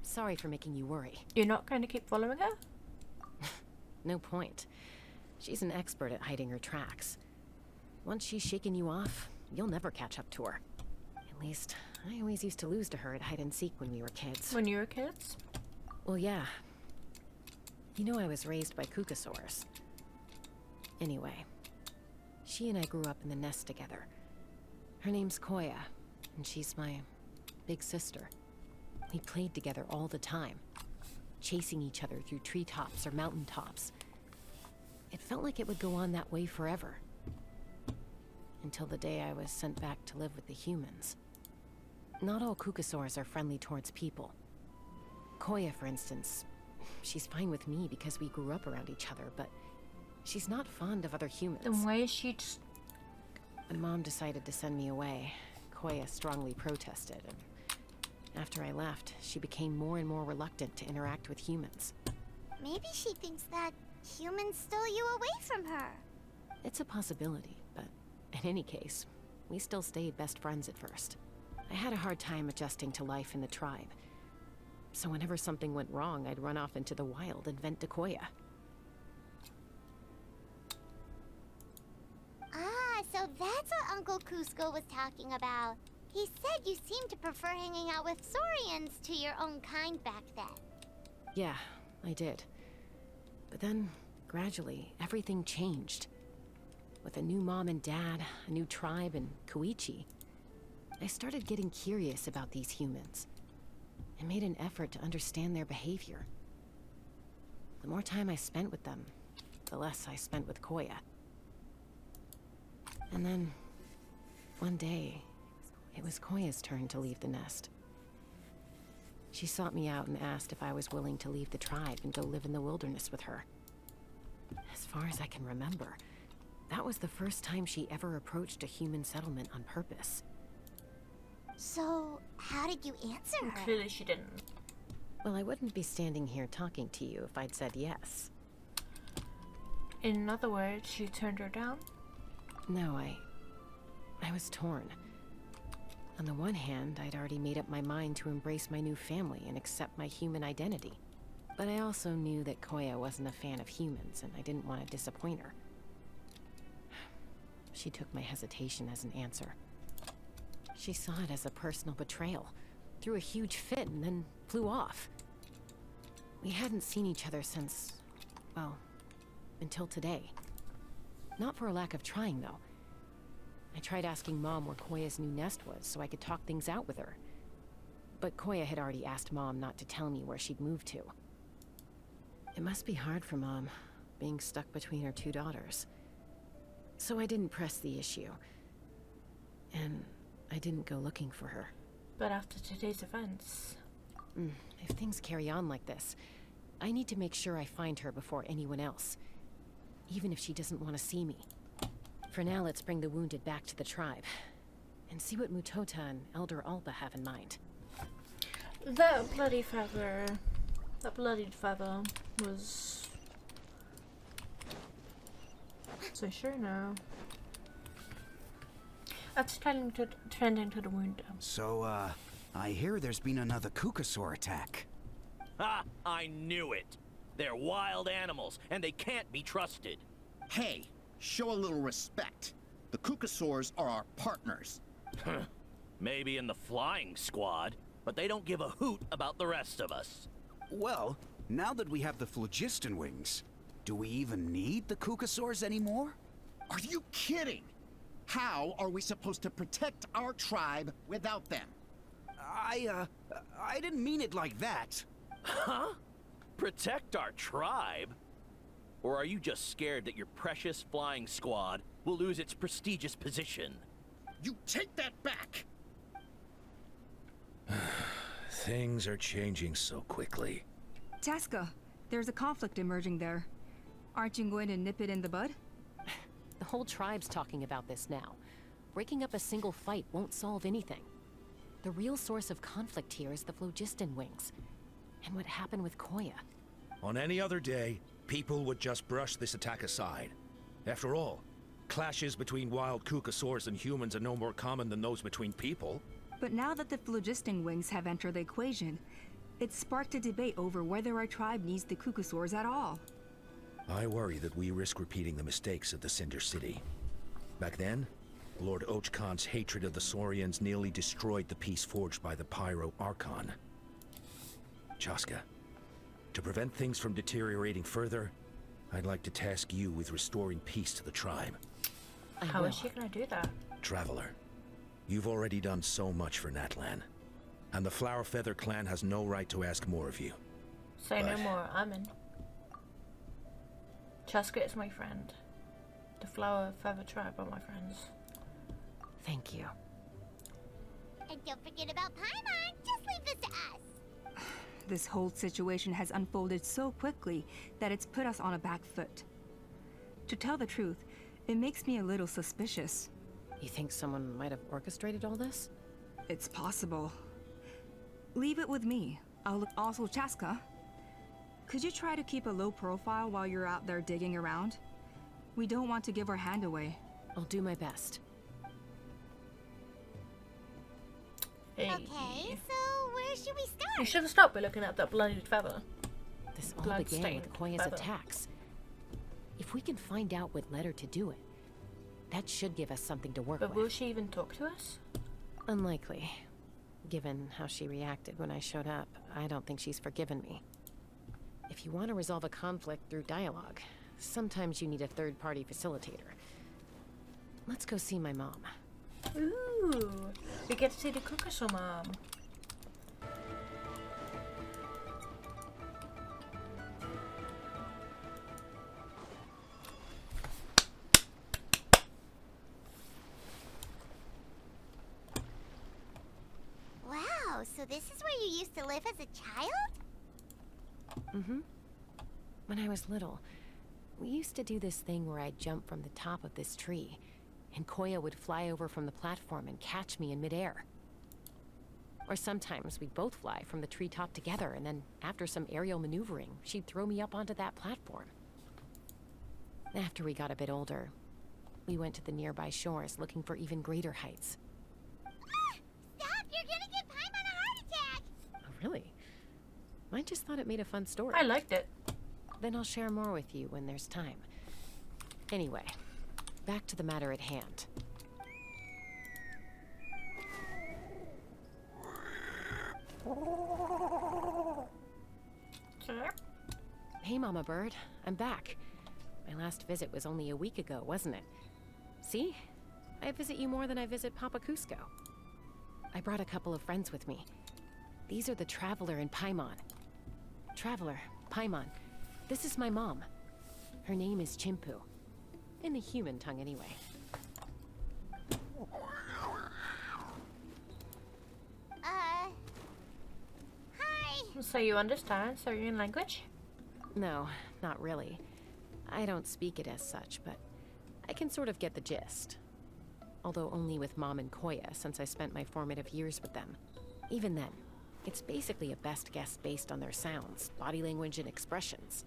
Sorry for making you worry. You're not going to keep following her? No point. She's an expert at hiding her tracks. Once she's shaken you off, you'll never catch up to her. At least, I always used to lose to her at hide-and-seek when we were kids. When you were kids? Well, yeah. You know I was raised by Kukasaurs. Anyway, she and I grew up in the nest together. Her name's Koya, and she's my big sister. We played together all the time, chasing each other through treetops or mountaintops. It felt like it would go on that way forever. Until the day I was sent back to live with the humans. Not all Kukasaurs are friendly towards people. Koya, for instance, she's fine with me because we grew up around each other, but she's not fond of other humans. The way she just... When Mom decided to send me away, Koya strongly protested, and after I left, she became more and more reluctant to interact with humans. Maybe she thinks that humans stole you away from her. It's a possibility, but in any case, we still stayed best friends at first. I had a hard time adjusting to life in the tribe. So whenever something went wrong, I'd run off into the wild and vent to Koya. Ah, so that's what Uncle Cusco was talking about. He said you seemed to prefer hanging out with Saurians to your own kind back then. Yeah, I did. But then, gradually, everything changed. With a new mom and dad, a new tribe, and Koichi, I started getting curious about these humans. I made an effort to understand their behavior. The more time I spent with them, the less I spent with Koya. And then, one day, it was Koya's turn to leave the nest. She sought me out and asked if I was willing to leave the tribe and go live in the wilderness with her. As far as I can remember, that was the first time she ever approached a human settlement on purpose. So, how did you answer her? Clearly she didn't. Well, I wouldn't be standing here talking to you if I'd said yes. In other words, she turned her down? No, I was torn. On the one hand, I'd already made up my mind to embrace my new family and accept my human identity. But I also knew that Koya wasn't a fan of humans, and I didn't want to disappoint her. She took my hesitation as an answer. She saw it as a personal betrayal, threw a huge fit, and then flew off. We hadn't seen each other since, well, until today. Not for a lack of trying, though. I tried asking Mom where Koya's new nest was so I could talk things out with her. But Koya had already asked Mom not to tell me where she'd moved to. It must be hard for Mom, being stuck between her two daughters. So I didn't press the issue. And I didn't go looking for her. But after today's events... If things carry on like this, I need to make sure I find her before anyone else. Even if she doesn't want to see me. For now, let's bring the wounded back to the tribe. And see what Mutota and Elder Alba have in mind. That bloodied feather was... So sure now. After tending to the wound. So, I hear there's been another Kukasaur attack. Ha! I knew it! They're wild animals, and they can't be trusted. Hey, show a little respect. The Kukasaurs are our partners. Maybe in the flying squad, but they don't give a hoot about the rest of us. Well, now that we have the phlogiston wings, do we even need the Kukasaurs anymore? Are you kidding? How are we supposed to protect our tribe without them? I didn't mean it like that. Huh? Protect our tribe? Or are you just scared that your precious flying squad will lose its prestigious position? You take that back! Things are changing so quickly. Chasca, there's a conflict emerging there. Aren't you going to nip it in the bud? The whole tribe's talking about this now. Breaking up a single fight won't solve anything. The real source of conflict here is the phlogiston wings. And what happened with Koya. On any other day, people would just brush this attack aside. After all, clashes between wild Kukasaurs and humans are no more common than those between people. But now that the phlogiston wings have entered the equation, it's sparked a debate over whether our tribe needs the Kukasaurs at all. I worry that we risk repeating the mistakes of the Cinder City. Back then, Lord Ochkan's hatred of the Saurians nearly destroyed the peace forged by the Pyro Archon. Chasca, to prevent things from deteriorating further, I'd like to task you with restoring peace to the tribe. How is she gonna do that? Traveler, you've already done so much for Natlan, and the Flower Feather clan has no right to ask more of you. Say no more, I'm in. Chasca is my friend. The Flower Feather tribe are my friends. Thank you. And don't forget about Paimon. Just leave this to us. This whole situation has unfolded so quickly that it's put us on a back foot. To tell the truth, it makes me a little suspicious. You think someone might have orchestrated all this? It's possible. Leave it with me. I'll look. Also, Chasca, could you try to keep a low profile while you're out there digging around? We don't want to give our hand away. I'll do my best. Hey. Okay, so where should we start? You should have stopped by looking at that bloodied feather. This all began with Koya's attacks. If we can find out what led her to do it, that should give us something to work with. But will she even talk to us? Unlikely. Given how she reacted when I showed up, I don't think she's forgiven me. If you want to resolve a conflict through dialogue, sometimes you need a third-party facilitator. Let's go see my mom. Ooh, we get to see the Kukusho mom. Wow, so this is where you used to live as a child? Mm-hmm. When I was little, we used to do this thing where I'd jump from the top of this tree, and Koya would fly over from the platform and catch me in midair. Or sometimes we'd both fly from the treetop together, and then after some aerial maneuvering, she'd throw me up onto that platform. After we got a bit older, we went to the nearby shores looking for even greater heights. Stop! You're gonna give Paimon a heart attack! Oh, really? I just thought it made a fun story. I liked it. Then I'll share more with you when there's time. Anyway, back to the matter at hand. Hey, Mama Bird. I'm back. My last visit was only a week ago, wasn't it? See? I visit you more than I visit Papa Cusco. I brought a couple of friends with me. These are the Traveler and Paimon. Traveler, Paimon. This is my mom. Her name is Chimpu. In the human tongue, anyway. Hi. So you understand Syrian language? No, not really. I don't speak it as such, but I can sort of get the gist. Although only with Mom and Koya, since I spent my formative years with them. Even then, it's basically a best guess based on their sounds, body language, and expressions.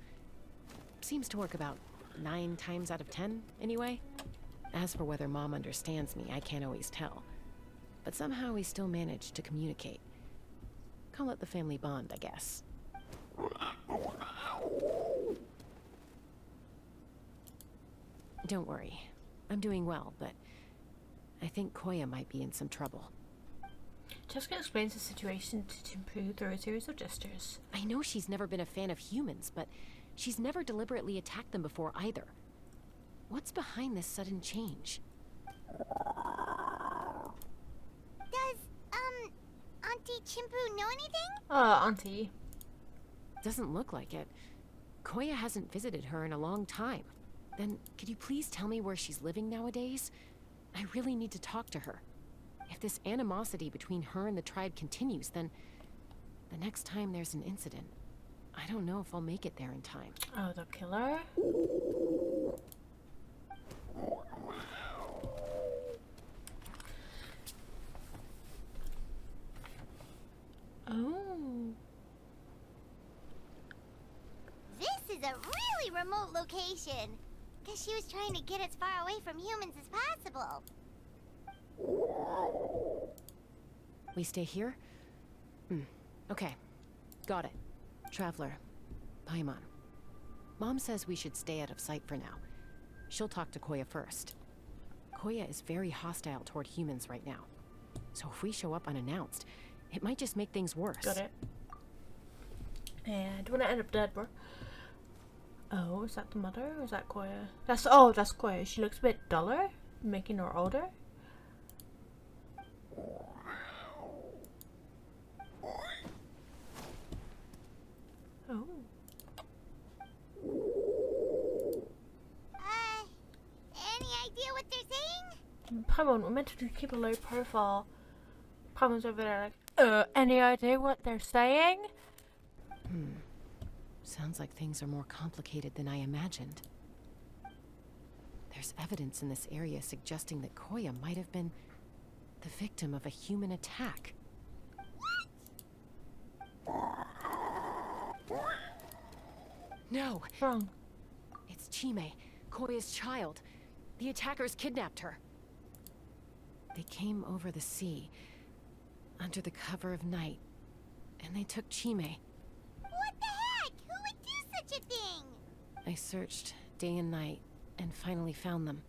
Seems to work about 9 times out of 10, anyway. As for whether Mom understands me, I can't always tell. But somehow we still manage to communicate. Call it the family bond, I guess. Don't worry. I'm doing well, but I think Koya might be in some trouble. Chasca explains the situation to Chimpu through a series of gestures. I know she's never been a fan of humans, but she's never deliberately attacked them before either. What's behind this sudden change? Does, Auntie Chimpu know anything? Auntie. Doesn't look like it. Koya hasn't visited her in a long time. Then, could you please tell me where she's living nowadays? I really need to talk to her. If this animosity between her and the tribe continues, then the next time there's an incident, I don't know if I'll make it there in time. Oh, the killer? Oh. This is a really remote location. Guess she was trying to get as far away from humans as possible. We stay here? Okay. Got it. Traveler. Paimon. Mom says we should stay out of sight for now. She'll talk to Koya first. Koya is very hostile toward humans right now. So if we show up unannounced, it might just make things worse. Got it. And when I end up dead, bro. Oh, is that the mother or is that Koya? That's Koya. She looks a bit duller, making her older. Oh. Any idea what they're saying? Paimon, we're meant to keep a low profile. Paimon's over there like, any idea what they're saying? Sounds like things are more complicated than I imagined. There's evidence in this area suggesting that Koya might have been the victim of a human attack. No! What's wrong? It's Chime, Koya's child. The attackers kidnapped her. They came over the sea, under the cover of night, and they took Chime. What the heck? Who would do such a thing? I searched day and night, and finally found them.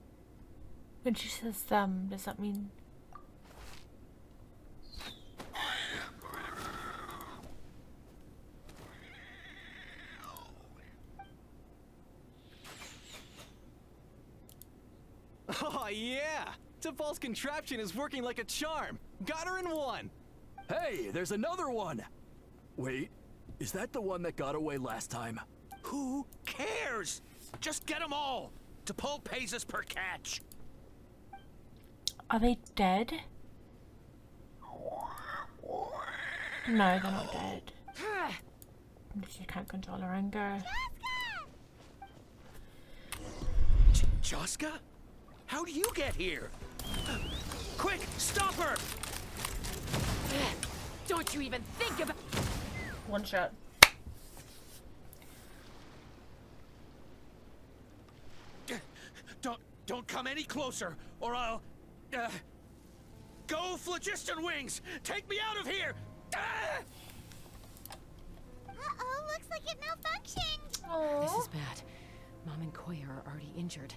When she says them, does that mean... Oh, yeah! T'Pol's contraption is working like a charm. Got her in one. Hey, there's another one. Wait, is that the one that got away last time? Who cares? Just get them all. T'Pol pays us per catch. Are they dead? No, they're not dead. She can't control her anger. Chasca? How do you get here? Quick, stop her! Don't you even think about— One shot. Don't come any closer, or I'll... Go, phlogiston wings! Take me out of here! Ah! Uh-oh, looks like it malfunctioned. This is bad. Mom and Koya are already injured.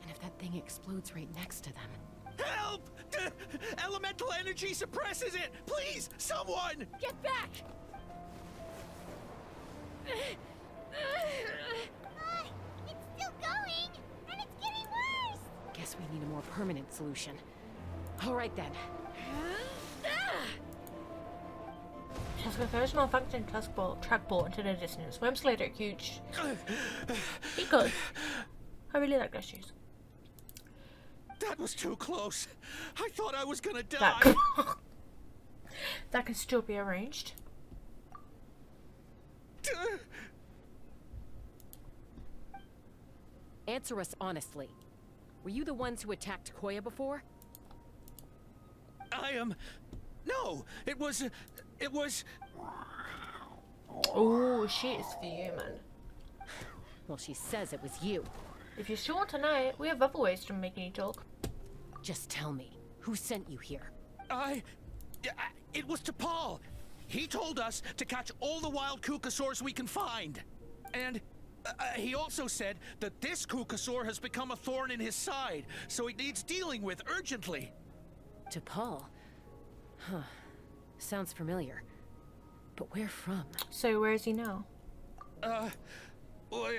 And if that thing explodes right next to them... Help! Elemental energy suppresses it! Please, someone! Get back! It's still going, and it's getting worse. Guess we need a more permanent solution. All right then. Chasca throws malfunctioning trackball into the distance. Swims later, huge. Be good. I really like those shoes. That was too close. I thought I was gonna die. That can still be arranged. Answer us honestly. Were you the ones who attacked Koya before? I am... No, it was... Oh, she is fuming. Well, she says it was you. If you still want to know, we have other ways to make you talk. Just tell me, who sent you here? It was T'Pol. He told us to catch all the wild Kukasaurs we can find. And he also said that this Kukasaur has become a thorn in his side, so he needs dealing with urgently. T'Pol? Huh. Sounds familiar. But where from? So where is he now? Well,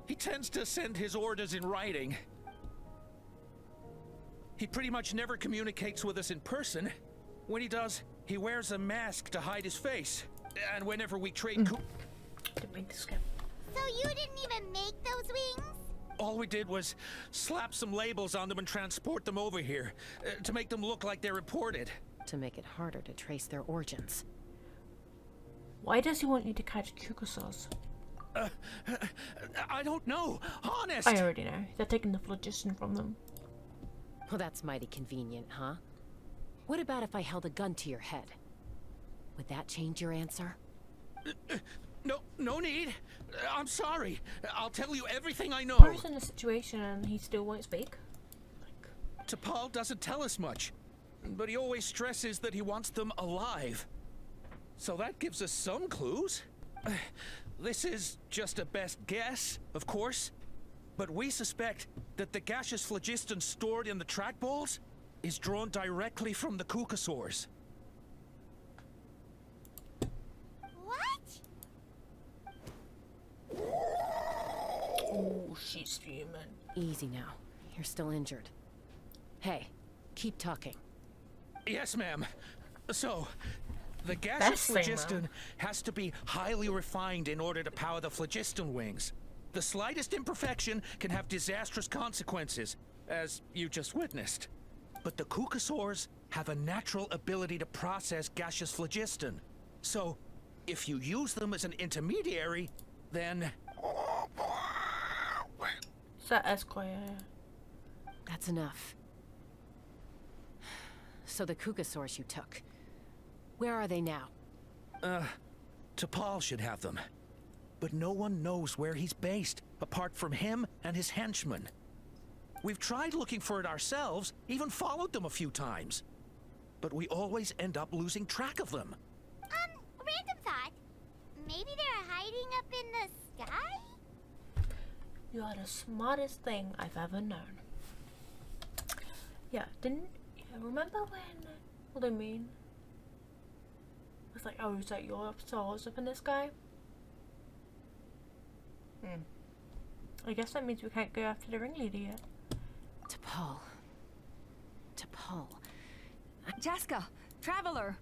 he tends to send his orders in writing. He pretty much never communicates with us in person. When he does, he wears a mask to hide his face. And whenever we trade Didn't mean to skip. So you didn't even make those wings? all we did was slap some labels on them and transport them over here to make them look like they're imported. To make it harder to trace their origins. Why does he want you to catch Kukusaurs? I don't know. Honest. I already know. They're taking the phlogiston from them. Well, that's mighty convenient, huh? What about if I held a gun to your head? Would that change your answer? No need. I'm sorry. I'll tell you everything I know. Who's in the situation and he still won't speak? T'Pol doesn't tell us much, but he always stresses that he wants them alive. So that gives us some clues. This is just a best guess, of course, but we suspect that the gaseous phlogiston stored in the trackballs is drawn directly from the Kukasaurs. What? Oh, she's human. Easy now. You're still injured. Hey, keep talking. Yes, ma'am. So, the gaseous phlogiston has to be highly refined in order to power the phlogiston wings. The slightest imperfection can have disastrous consequences, as you just witnessed. But the Kukasaurs have a natural ability to process gaseous phlogiston. So, if you use them as an intermediary, then... Is that Esquire? That's enough. So the Kukasaurs you took, where are they now? T'Pol should have them. But no one knows where he's based, apart from him and his henchmen. We've tried looking for it ourselves, even followed them a few times. But we always end up losing track of them. Random thought. Maybe they're hiding up in the sky? You are the smartest thing I've ever known. Yeah, remember when, what do you mean? It's like, oh, is that your stars up in the sky? I guess that means we can't go after the ringleader yet. T'Pol. T'Pol. Chasca, Traveler!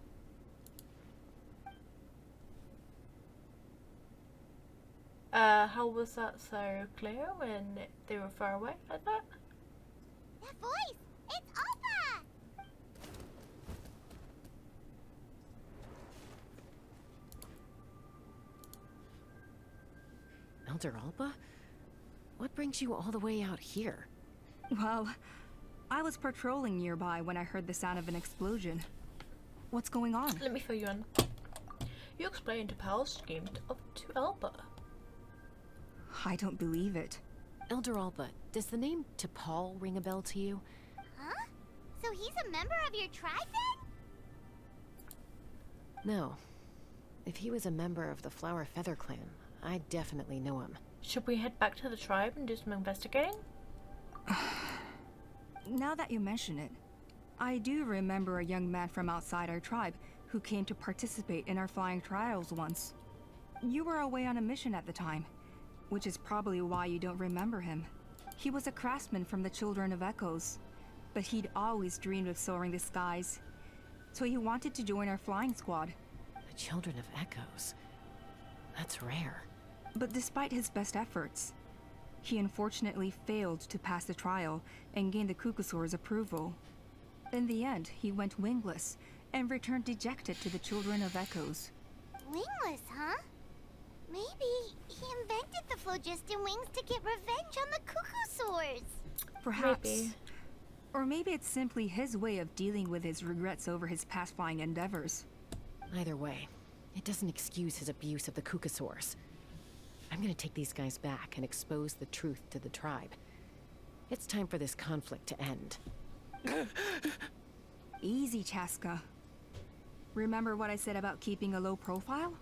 How was that so clear when they were far away like that? That voice! It's Alpha! Elder Alba? What brings you all the way out here? Well, I was patrolling nearby when I heard the sound of an explosion. What's going on? Let me fill you in. You explained T'Pol's scheme to Alba. I don't believe it. Elder Alba, does the name T'Pol ring a bell to you? Huh? So he's a member of your tribe then? No. If he was a member of the Flower Feather clan, I definitely know him. Should we head back to the tribe and do some investigating? Now that you mention it, I do remember a young man from outside our tribe who came to participate in our flying trials once. You were away on a mission at the time, which is probably why you don't remember him. He was a craftsman from the Children of Echoes, but he'd always dreamed of soaring the skies, so he wanted to join our flying squad. The Children of Echoes? That's rare. But despite his best efforts, he unfortunately failed to pass the trial and gain the Kukusaur's approval. In the end, he went wingless and returned dejected to the Children of Echoes. Wingless, huh? Maybe he invented the phlogiston wings to get revenge on the Kukusaurs. Perhaps. Maybe. Or maybe it's simply his way of dealing with his regrets over his past flying endeavors. Either way, it doesn't excuse his abuse of the Kukusaurs. I'm gonna take these guys back and expose the truth to the tribe. It's time for this conflict to end. Easy, Chasca. Remember what I said about keeping a low profile?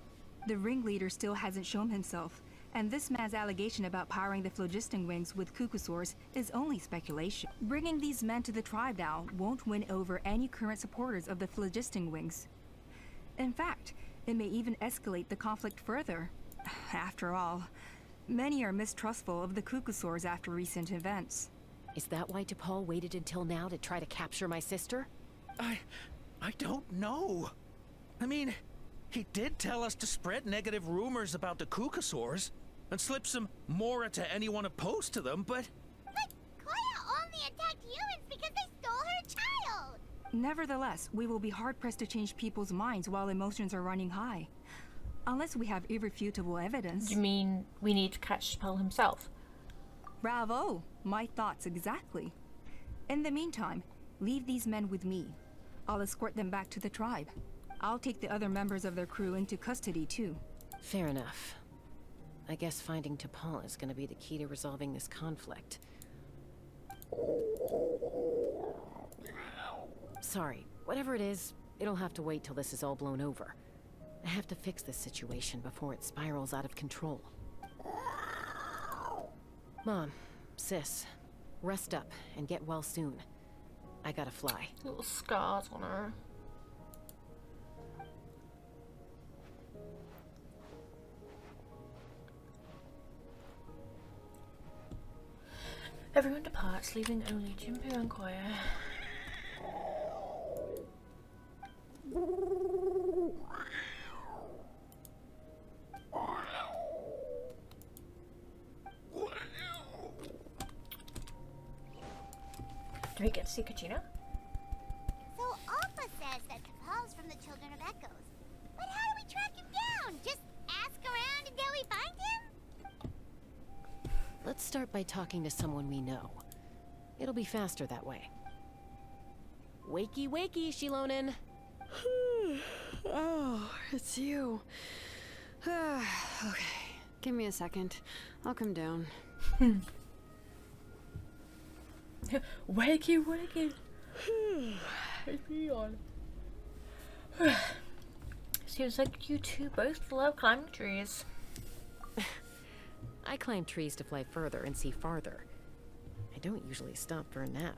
The ringleader still hasn't shown himself, and this man's allegation about powering the phlogiston wings with Kukusaurs is only speculation. Bringing these men to the tribe now won't win over any current supporters of the phlogiston wings. In fact, it may even escalate the conflict further. After all, many are mistrustful of the Kukusaurs after recent events. Is that why T'Pol waited until now to try to capture my sister? I don't know. I mean, he did tell us to spread negative rumors about the Kukusaurs and slip some Mora to anyone opposed to them, but... But Koya only attacked humans because they stole her child! Nevertheless, we will be hard-pressed to change people's minds while emotions are running high. Unless we have irrefutable evidence. You mean we need to catch T'Pol himself? Bravo! My thoughts exactly. In the meantime, leave these men with me. I'll escort them back to the tribe. I'll take the other members of their crew into custody too. Fair enough. I guess finding T'Pol is gonna be the key to resolving this conflict. Sorry, whatever it is, it'll have to wait till this is all blown over. I have to fix this situation before it spirals out of control. Mom, sis, rest up and get well soon. I gotta fly. Little scars on her. Everyone departs, leaving only Jinpu and Koya. Do we get to see Kachina? So Alpha says that T'Pol's from the Children of Echoes. But how do we track him down? Just ask around until we find him? Let's start by talking to someone we know. It'll be faster that way. Wakey, wakey, Shilonin! Oh, it's you. Okay, give me a second. I'll come down. Wakey, wakey. It's me on. Seems like you two both love climbing trees. I climb trees to fly further and see farther. I don't usually stop for a nap.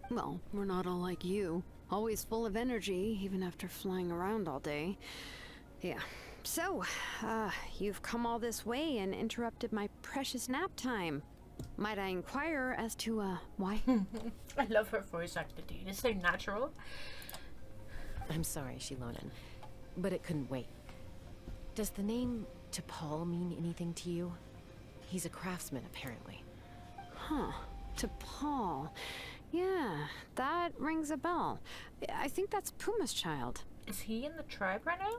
Well, we're not all like you. Always full of energy, even after flying around all day. Yeah. So, you've come all this way and interrupted my precious nap time. Might I inquire as to, why? I love her voice acting, dude. It's so natural. I'm sorry, Shilonen, but it couldn't wait. Does the name T'Pol mean anything to you? He's a craftsman, apparently. Huh. T'Pol. Yeah, that rings a bell. I think that's Puma's child. Is he in the tribe right now?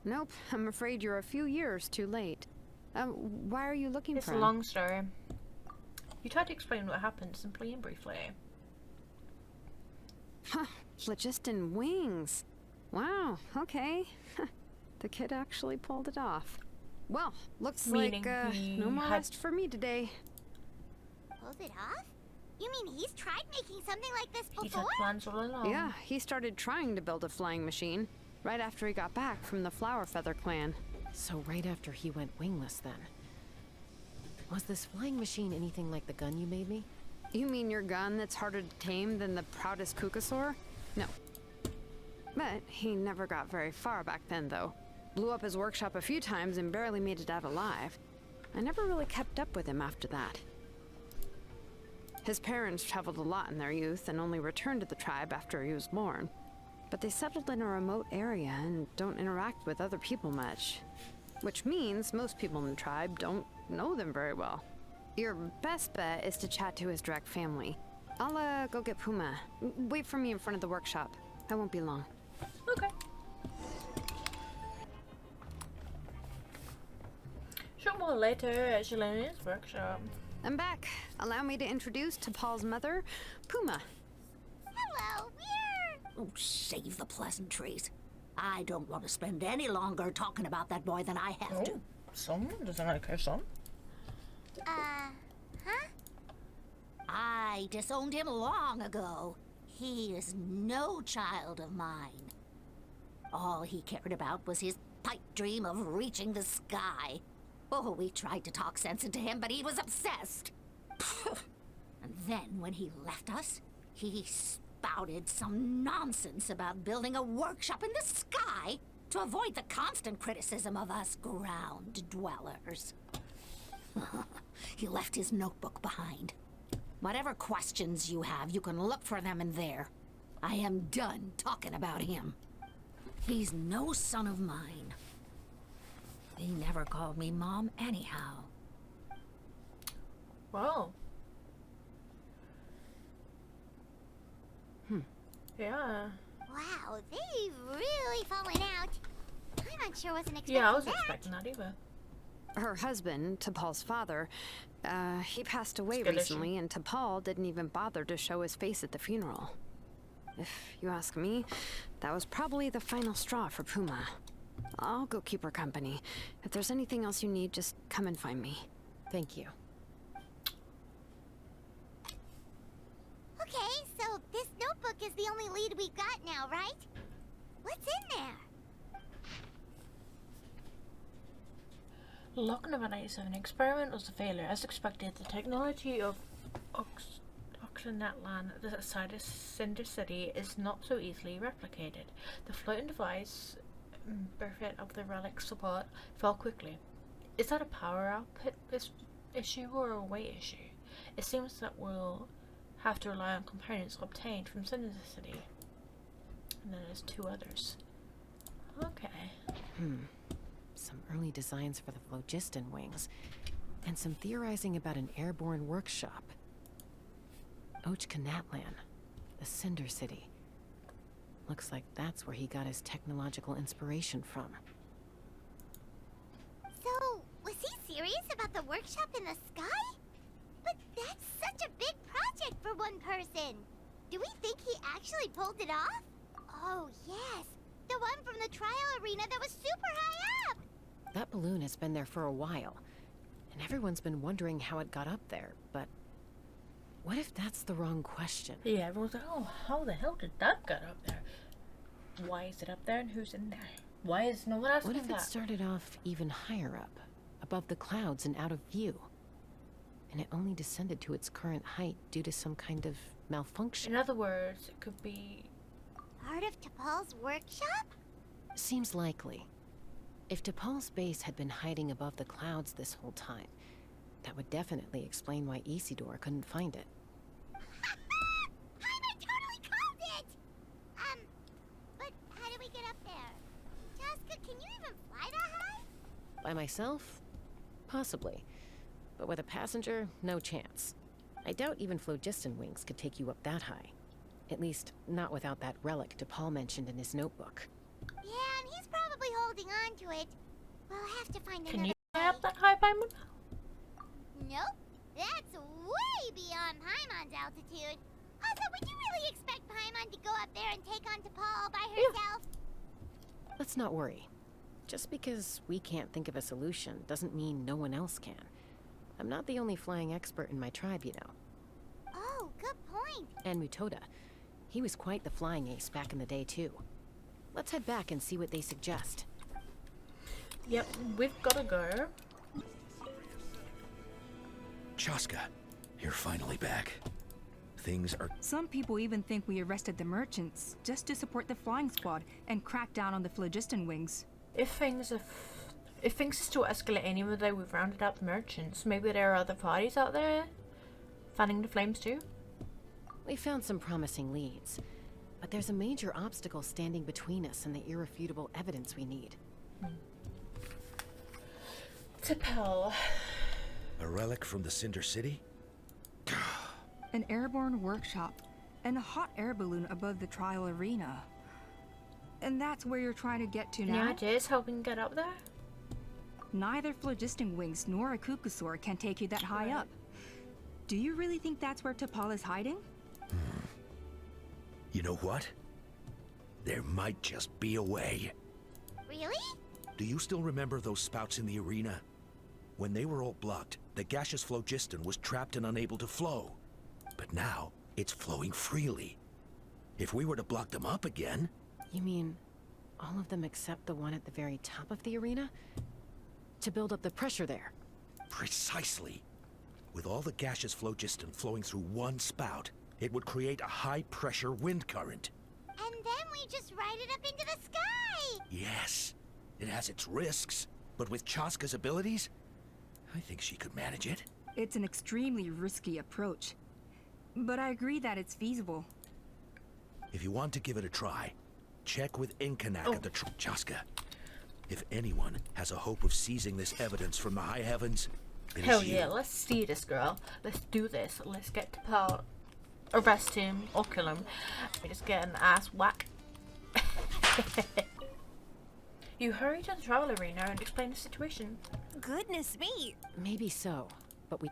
Nope, I'm afraid you're a few years too late. Why are you looking It's for a him? long story. You tried to explain what happened simply and briefly. Huh, phlogiston wings. Wow, okay. The kid actually pulled it off. Well, looks Meaning like he no more had- rest for me today. Pulled it off? You mean he's tried making something like this He's before? had plans all along. Yeah, he started trying to build a flying machine right after he got back from the Flower Feather clan. So right after he went wingless, then. Was this flying machine anything like the gun you made me? You mean your gun that's harder to tame than the proudest Kukasaur? No. But he never got very far back then, though. Blew up his workshop a few times and barely made it out alive. I never really kept up with him after that. His parents traveled a lot in their youth and only returned to the tribe after he was born. But they settled in a remote area and don't interact with other people much. Which means most people in the tribe don't know them very well. Your best bet is to chat to his direct family. I'll go get Puma. Wait for me in front of the workshop. I won't be long. Okay. Short while later at Shalenia's workshop. I'm back. Allow me to introduce T'Pol's mother, Puma. Hello, we're... Oh, save the pleasantries. I don't want to spend any longer talking about that boy than I have to. Someone doesn't like her son. Huh? I disowned him long ago. He is no child of mine. All he cared about was his pipe dream of reaching the sky. Oh, we tried to talk sense into him, but he was obsessed. And then when he left us, he spouted some nonsense about building a workshop in the sky to avoid the constant criticism of us ground dwellers. He left his notebook behind. Whatever questions you have, you can look for them in there. I am done talking about him. He's no son of mine. He never called me Mom anyhow. Wow. Yeah. Wow, they've really fallen out. I'm sure wasn't expecting Yeah, I was that. expecting that either. Her husband, T'Pol's father, he passed away Skeleton. recently, and T'Pol didn't even bother to show his face at the funeral. If you ask me, that was probably the final straw for Puma. I'll go keep her company. If there's anything else you need, just come and find me. Thank you. Okay, so this notebook is the only lead we've got now, right? What's in there? Lock number 97. Experiment was a failure. As expected, the technology of Oxenatlan, the side of Cinder City, is not so easily replicated. The floating device, benefit of the relic support, fell quickly. Is that a power output issue or a weight issue? It seems that we'll have to rely on components obtained from Cinder City. And then there's two others. Okay. Some early designs for the phlogiston wings, and some theorizing about an airborne workshop. Oachkanatlan, the Cinder City. Looks like that's where he got his technological inspiration from. So, was he serious about the workshop in the sky? But that's such a big project for one person. Do we think he actually pulled it off? Oh, yes. The one from the trial arena that was super high up. That balloon has been there for a while, and everyone's been wondering how it got up there, but what if that's the wrong question? Yeah, everyone's like, oh, how the hell did that get up there? Why is it up there and who's in there? Why is no one asking What if that? it started off even higher up, above the clouds and out of view? And it only descended to its current height due to some kind of malfunction. In other words, it could be... Part of T'Pol's workshop? Seems likely. If T'Pol's base had been hiding above the clouds this whole time, That would definitely explain why Isidore couldn't find it. Paimon totally called it! But how do we get up there? Chasca, can you even fly that high? By myself? Possibly. But with a passenger, no chance. I doubt even phlogiston wings could take you up that high. At least, not without that relic DePaul mentioned in his notebook. Yeah, and he's probably holding on to it. We'll have to find Can another you way. get up that high, Paimon? Nope. That's way beyond Paimon's altitude. Also, would you really expect Paimon to go up there and take on DePaul all by herself? Let's not worry. Just because we can't think of a solution doesn't mean no one else can. I'm not the only flying expert in my tribe, you know. Oh, good point. And Mutoda. He was quite the flying ace back in the day, too. Let's head back and see what they suggest. Yep, we've gotta go. Chasca, you're finally back. Things are... Some people even think we arrested the merchants just to support the flying squad and crack down on the phlogiston wings. If things still escalate anyway, though, we've rounded up the merchants. Maybe there are other parties out there fanning the flames too. We found some promising leads, but there's a major obstacle standing between us and the irrefutable evidence we need. T'Pol. A relic from the Cinder City? An airborne workshop and a hot air balloon above the trial arena. And that's where you're trying to get to now? Any ideas how we can get up there? Neither phlogiston wings nor a Kukusaur can take you that high up. Do you really think that's where T'Pol is hiding? You know what? There might just be a way. Really? Do you still remember those spouts in the arena? When they were all blocked, the gaseous phlogiston was trapped and unable to flow. But now, it's flowing freely. If we were to block them up again... You mean all of them except the one at the very top of the arena? To build up the pressure there? Precisely. With all the gaseous phlogiston flowing through one spout, it would create a high-pressure wind current. And then we just ride it up into the sky! Yes. It has its risks, but with Chasca's abilities, I think she could manage it. It's an extremely risky approach. But I agree that it's feasible. If you want to give it a try, check with Inkanak at the Chasca. If anyone has a hope of seizing this evidence from the high heavens, it Hell is you. yeah, let's see this girl. Let's do this. Let's get T'Pol, arrest him, or kill him. We just get an ass whack. You hurry to the travel arena and explain the situation. Goodness me. Maybe so, but we...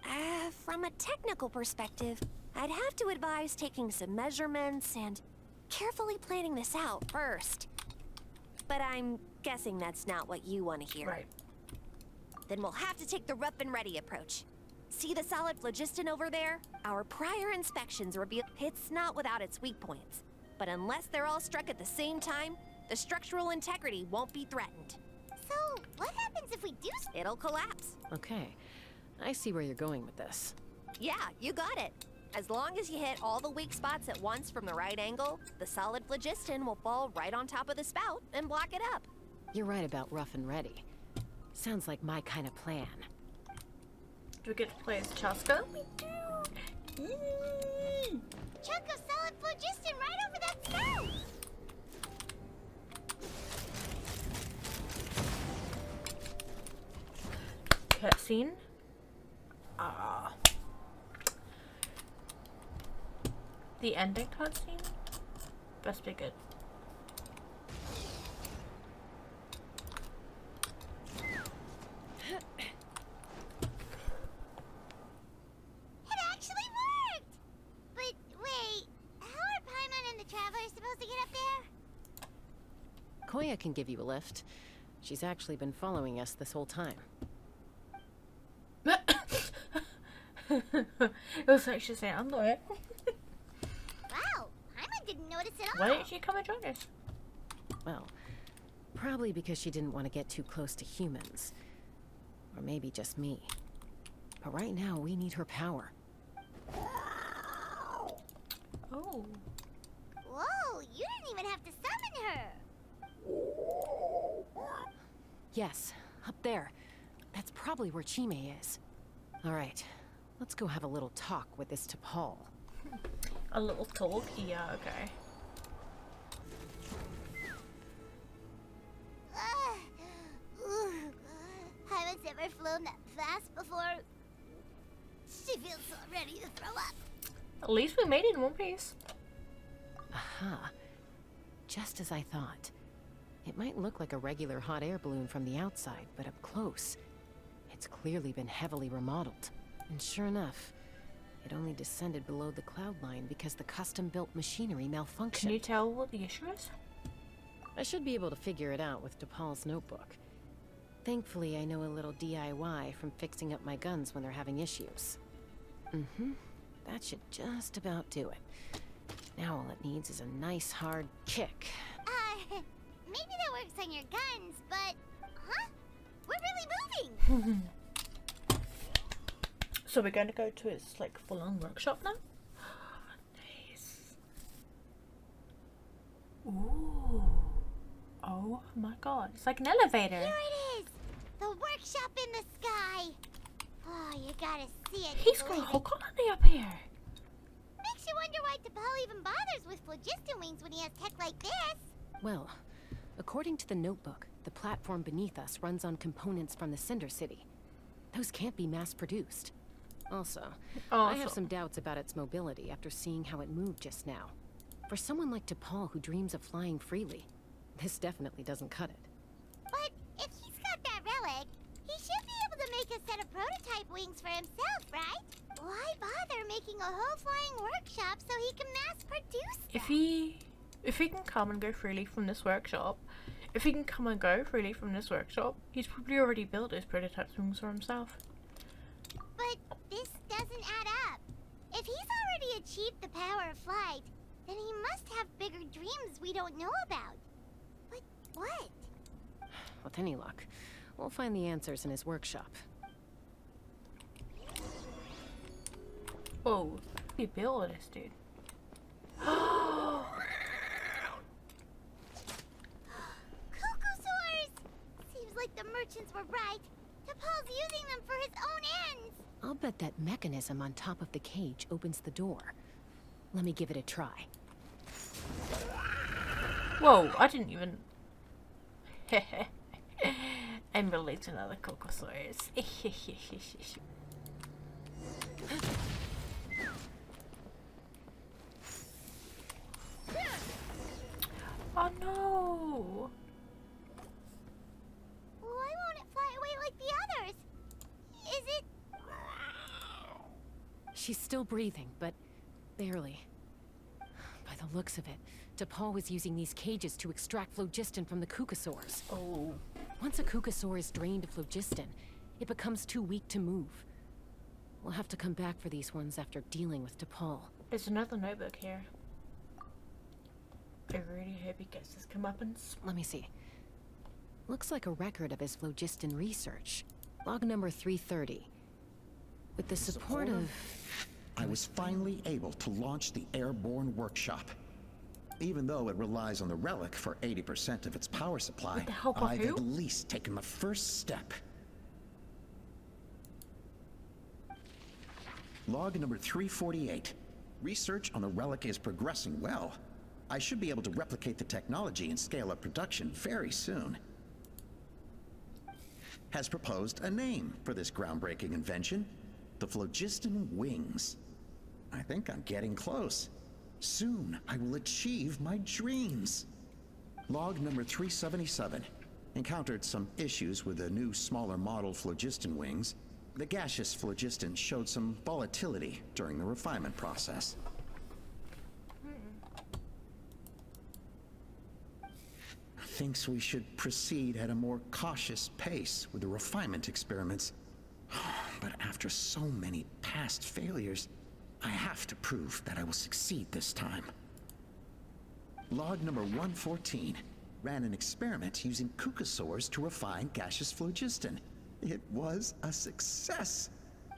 From a technical perspective, I'd have to advise taking some measurements and carefully planning this out first. But I'm guessing that's not what you want to hear. Right. Then we'll have to take the rough and ready approach. See the solid phlogiston over there? Our prior inspections reveal it's not without its weak points. But unless they're all struck at the same time, the structural integrity won't be threatened. So, what happens if we do? It'll collapse. Okay, I see where you're going with this. Yeah, you got it. As long as you hit all the weak spots at once from the right angle, the solid phlogiston will fall right on top of the spout and block it up. You're right about rough and ready. Sounds like my kind of plan. Do we get to play as Chasca? We do! Chunk of solid phlogiston right over that spout! Cutscene. The ending cutscene? Best be good. It actually worked! But wait, how are Paimon and the Travelers supposed to get up there? Koya can give you a lift. She's actually been following us this whole time. It was like she's saying, I'm not it. Wow, Paimon didn't notice at all. Why didn't she come and join us? Well, probably because she didn't want to get too close to humans. Or maybe just me. But right now, we need her power. Oh. Whoa, you didn't even have to summon her. Yes, up there. That's probably where Chime is. All right, let's go have a little talk with this T'Pol. A little talk? Yeah, okay. Haven't ever flown that fast before. She feels so ready to throw up. At least we made it in one piece. Aha. Just as I thought. It might look like a regular hot air balloon from the outside, but up close, it's clearly been heavily remodeled. And sure enough, it only descended below the cloud line because the custom-built machinery malfunctioned. Can you tell what the issue is? I should be able to figure it out with T'Pol's notebook. Thankfully, I know a little DIY from fixing up my guns when they're having issues. That should just about do it. Now all it needs is a nice hard kick. Maybe that works on your guns, but... Huh? We're really moving! So we're going to go to his, like, full-on workshop now? Nice. Ooh. Oh my god. It's like an elevator. Here it is! The workshop in the sky! Oh, you gotta see it. He's got a whole colony up here. Makes you wonder why T'Pol even bothers with phlogiston wings when he has tech like this. Well, according to the notebook, the platform beneath us runs on components from the Cinder City. Those can't be mass-produced. Also, I have some doubts about its mobility after seeing how it moved just now. For someone like T'Pol who dreams of flying freely, this definitely doesn't cut it. But if he's got that relic, he should be able to make a set of prototype wings for himself, right? Why bother making a whole flying workshop so he can mass-produce them? If he can come and go freely from this workshop, he's probably already built his prototype wings for himself. But this doesn't add up. If he's already achieved the power of flight, then he must have bigger dreams we don't know about. But what? With any luck, we'll find the answers in his workshop. Oh, he built this, dude. Cocosaurs! Seems like the merchants were right. T'Pol's using them for his own ends. I'll bet that mechanism on top of the cage opens the door. Let me give it a try. Whoa, I didn't even... I'm related to another Cocosaurus. Oh no! Why won't it fly away like the others? Is it... She's still breathing, but barely. By the looks of it, T'Pol was using these cages to extract phlogiston from the Cucosaurs. Oh. Once a Cucosaur is drained of phlogiston, it becomes too weak to move. We'll have to come back for these ones after dealing with T'Pol. There's another notebook here. I really hope he gets his comeuppance. Let me see. Looks like a record of his phlogiston research. Log number 330. With the support of... I was finally able to launch the airborne workshop. Even though it relies on the relic for 80% of its power supply, I've at least taken the first step. Log number 348. Research on the relic is progressing well. I should be able to replicate the technology and scale up production very soon. Has proposed a name for this groundbreaking invention. The phlogiston wings. I think I'm getting close. Soon, I will achieve my dreams. Log number 377. Encountered some issues with the new, smaller model phlogiston wings. The gaseous phlogiston showed some volatility during the refinement process. Thinks we should proceed at a more cautious pace with the refinement experiments. But after so many past failures, I have to prove that I will succeed this time. Log number 114. Ran an experiment using Cucosaurs to refine gaseous phlogiston. It was a success.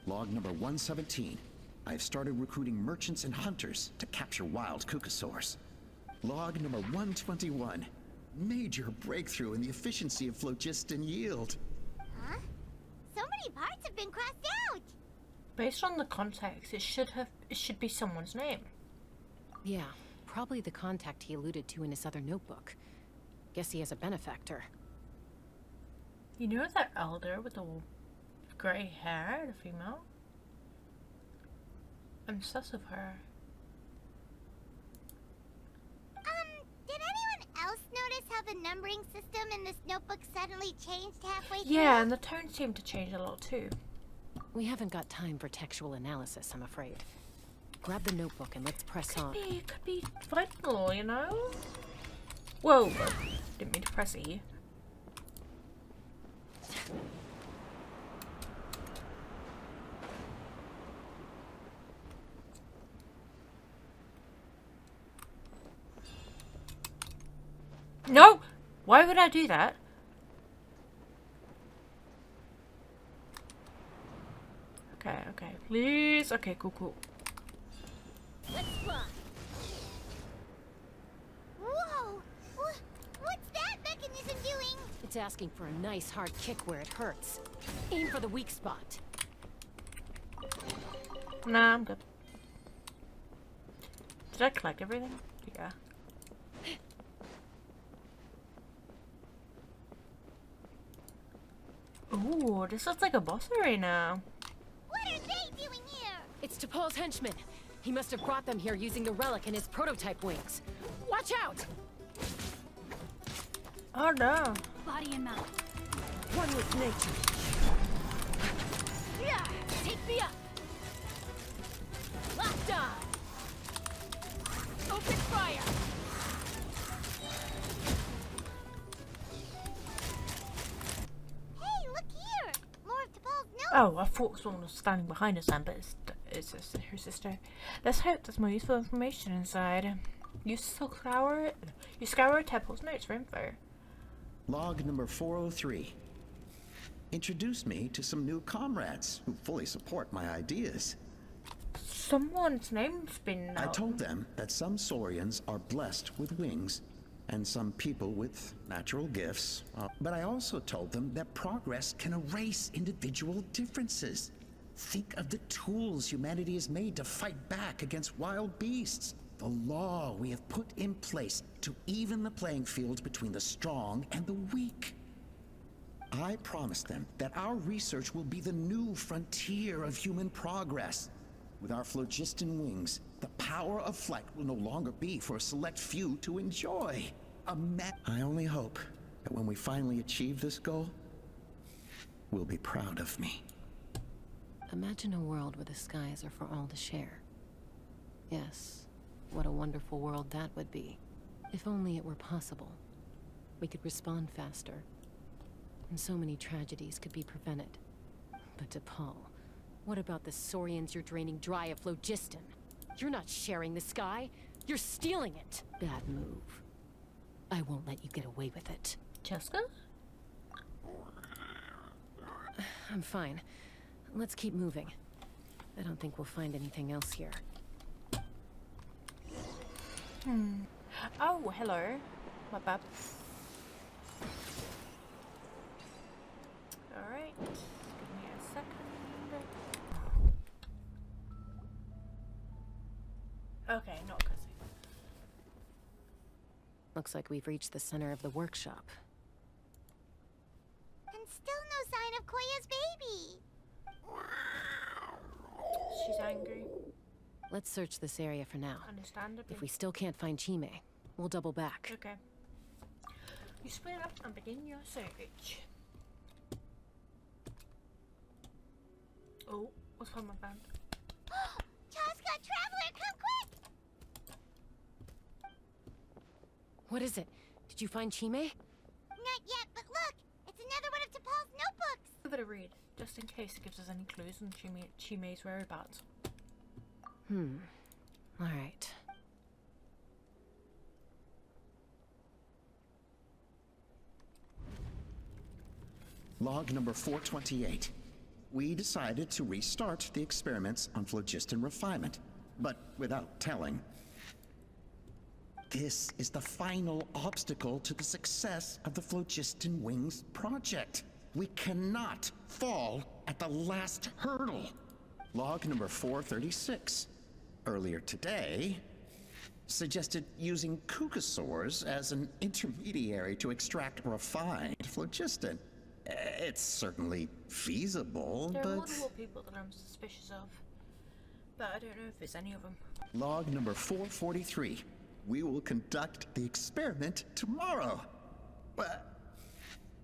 Log number 117. I've started recruiting merchants and hunters to capture wild Cucosaurs. Log number 121. Major breakthrough in the efficiency of phlogiston yield. Huh? So many parts have been crossed out. Based on the context, it should be someone's name. Yeah, probably the contact he alluded to in his other notebook. Guess he has a benefactor. You know that elder with the grey hair, the female? I'm obsessed with her. Did anyone else notice how the numbering system in this notebook suddenly changed halfway through? Yeah, and the tone seemed to change a lot too. We haven't got time for textual analysis, I'm afraid. Grab the notebook and let's press on. It could be vital, you know? Whoa! Didn't mean to press E. No! Why would I do that? Okay, okay, please. Okay, cool. Let's fly. Whoa! What's that mechanism doing? It's asking for a nice hard kick where it hurts. Aim for the weak spot. Nah, I'm good. Did I collect everything? Yeah. Ooh, this looks like a boss arena. What are they doing here? It's T'Pol's henchmen. He must have brought them here using the relic in his prototype wings. Watch out! Oh no. Body and mouth. One with nature. Yeah, take me up. Locked on. Open fire. Hey, look here! More of T'Pol's notes. Oh, I thought someone was standing behind us then, but it's her sister. Let's hope there's more useful information inside. You scour T'Pol's notes for info. Log number 403. Introduce me to some new comrades who fully support my ideas. Someone's name's been... I told them that some Saurians are blessed with wings, and some people with natural gifts. But I also told them that progress can erase individual differences. Think of the tools humanity has made to fight back against wild beasts. The law we have put in place to even the playing field between the strong and the weak. I promised them that our research will be the new frontier of human progress. With our phlogiston wings, the power of flight will no longer be for a select few to enjoy. I only hope that when we finally achieve this goal, we'll be proud of me. Imagine a world where the skies are for all to share. Yes, what a wonderful world that would be. If only it were possible. We could respond faster. And so many tragedies could be prevented. But T'Pol, what about the Saurians you're draining dry of phlogiston? You're not sharing the sky. You're stealing it. Bad move. I won't let you get away with it. Chasca? I'm fine. Let's keep moving. I don't think we'll find anything else here. Oh, hello. My bad. Alright. Give me a second. Okay, not cussing. Looks like we've reached the center of the workshop. And still no sign of Koya's baby. She's angry. Let's search this area for now. Understandably. If we still can't find Chime, we'll double back. Okay. You split up and begin your search. Oh, what's on my band? Chasca Traveler, come quick! What is it? Did you find Chime? Not yet, but look! It's another one of T'Pol's notebooks! Give it a read, just in case it gives us any clues on Chime's whereabouts. Alright. Log number 428. We decided to restart the experiments on phlogiston refinement, but without telling. This is the final obstacle to the success of the Phlogiston Wings project. We cannot fall at the last hurdle. Log number 436. Earlier today, suggested using cucosaurs as an intermediary to extract refined phlogiston. It's certainly feasible, There are but... multiple people that I'm suspicious of, but I don't know if it's any of them. Log number 443. We will conduct the experiment tomorrow. But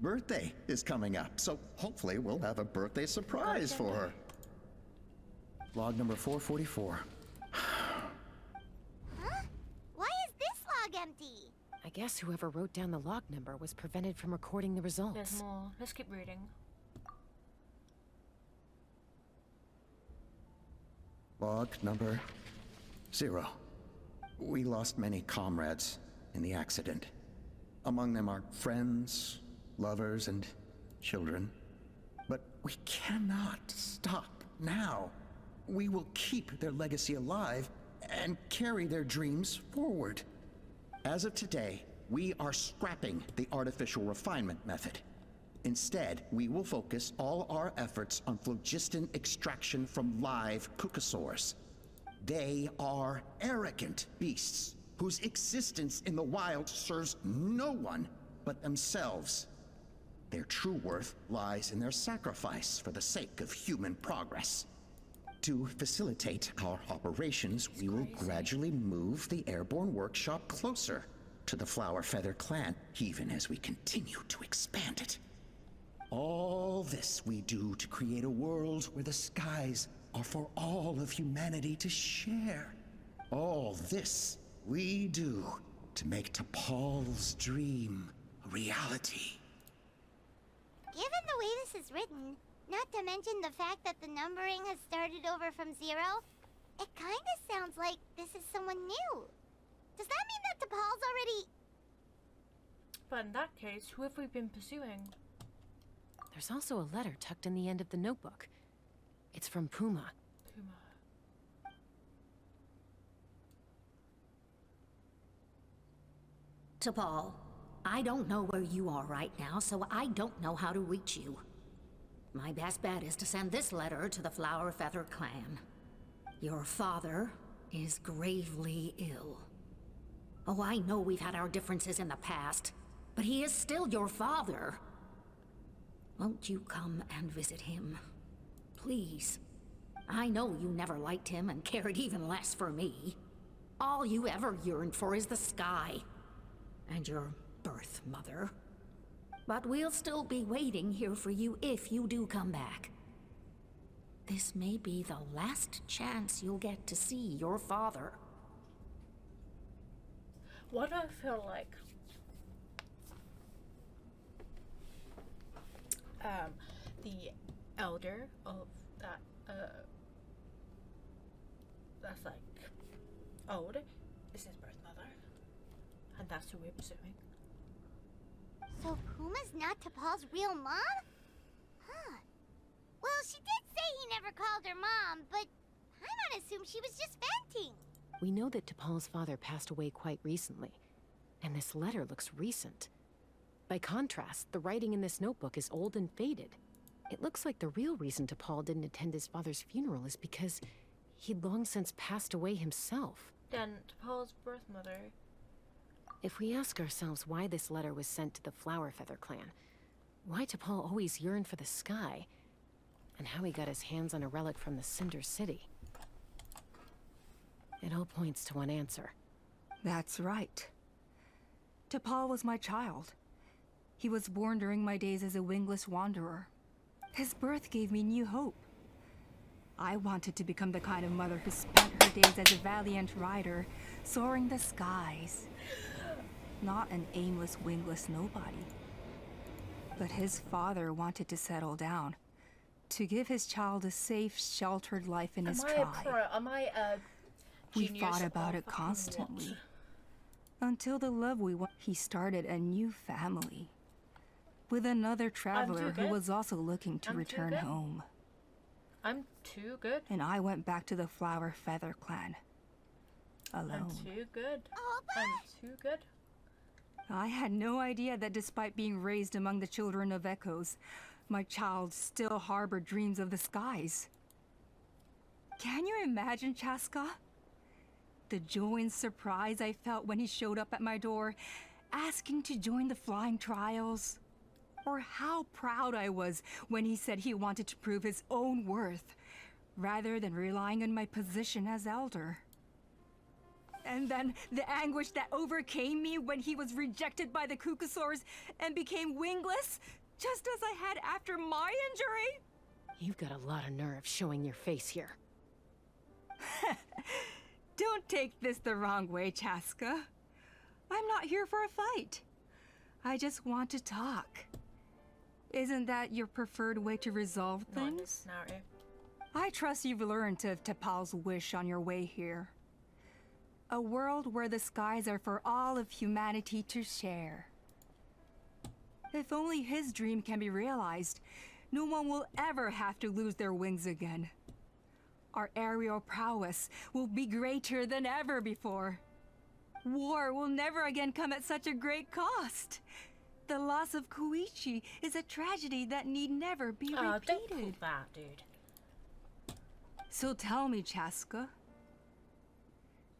birthday is coming up, so hopefully we'll have a birthday surprise for her. Log number 444. Huh? Why is this log empty? I guess whoever wrote down the log number was prevented from recording the results. There's more. Let's keep reading. Log number 0. We lost many comrades in the accident. Among them are friends, lovers, and children. But we cannot stop now. We will keep their legacy alive and carry their dreams forward. As of today, we are scrapping the artificial refinement method. Instead, we will focus all our efforts on phlogiston extraction from live cucosaurs. They are arrogant beasts whose existence in the wild serves no one but themselves. Their true worth lies in their sacrifice for the sake of human progress. To facilitate our operations, we will gradually move the airborne workshop closer to the Flower Feather clan, even as we continue to expand it. All this we do to create a world where the skies are for all of humanity to share. All this we do to make T'Pol's dream a reality. Given the way this is written, not to mention the fact that the numbering has started over from 0, it kinda sounds like this is someone new. Does that mean that T'Pol's already... But in that case, who have we been pursuing? There's also a letter tucked in the end of the notebook. It's from Puma. T'Pol, I don't know where you are right now, so I don't know how to reach you. My best bet is to send this letter to the Flower Feather clan. Your father is gravely ill. Oh, I know we've had our differences in the past, but he is still your father. Won't you come and visit him? Please. I know you never liked him and cared even less for me. All you ever yearned for is the sky. And your birth mother. But we'll still be waiting here for you if you do come back. This may be the last chance you'll get to see your father. Why do I feel like the elder of that that's like old is his birth mother, and that's who we're pursuing. So Puma's not T'Pol's real mom? Huh. Well, she did say he never called her mom, but I'm gonna assume she was just venting. We know that T'Pol's father passed away quite recently, and this letter looks recent. By contrast, the writing in this notebook is old and faded. It looks like the real reason T'Pol didn't attend his father's funeral is because he'd long since passed away himself. Then T'Pol's birth mother. If we ask ourselves why this letter was sent to the Flower Feather clan, why T'Pol always yearned for the sky, and how he got his hands on a relic from the Cinder City, it all points to one answer. That's right. T'Pol was my child. He was born during my days as a wingless wanderer. His birth gave me new hope. I wanted to become the kind of mother who spent her days as a valiant rider, soaring the skies. Not an aimless, wingless nobody. But his father wanted to settle down, to give his child a safe, sheltered life in his tribe. We thought about it constantly. Until the love we want, he started a new family. With another traveler who was also looking to return home. I'm too good. And I went back to the Flower Feather clan. Alone. I'm too good. I'm too good. I had no idea that despite being raised among the children of echoes, my child still harbored dreams of the skies. Can you imagine, Chasca? The joy and surprise I felt when he showed up at my door, asking to join the flying trials. Or how proud I was when he said he wanted to prove his own worth, rather than relying on my position as elder. And then the anguish that overcame me when he was rejected by the Cucusaurs and became wingless, just as I had after my injury. You've got a lot of nerve showing your face here. Don't take this the wrong way, Chasca. I'm not here for a fight. I just want to talk. Isn't that your preferred way to resolve things? I trust you've learned of Tepal's wish on your way here. A world where the skies are for all of humanity to share. If only his dream can be realized, no one will ever have to lose their wings again. Our aerial prowess will be greater than ever before. War will never again come at such a great cost. The loss of Koichi is a tragedy that need never be repeated. Don't pull that, dude. So tell me, Chasca,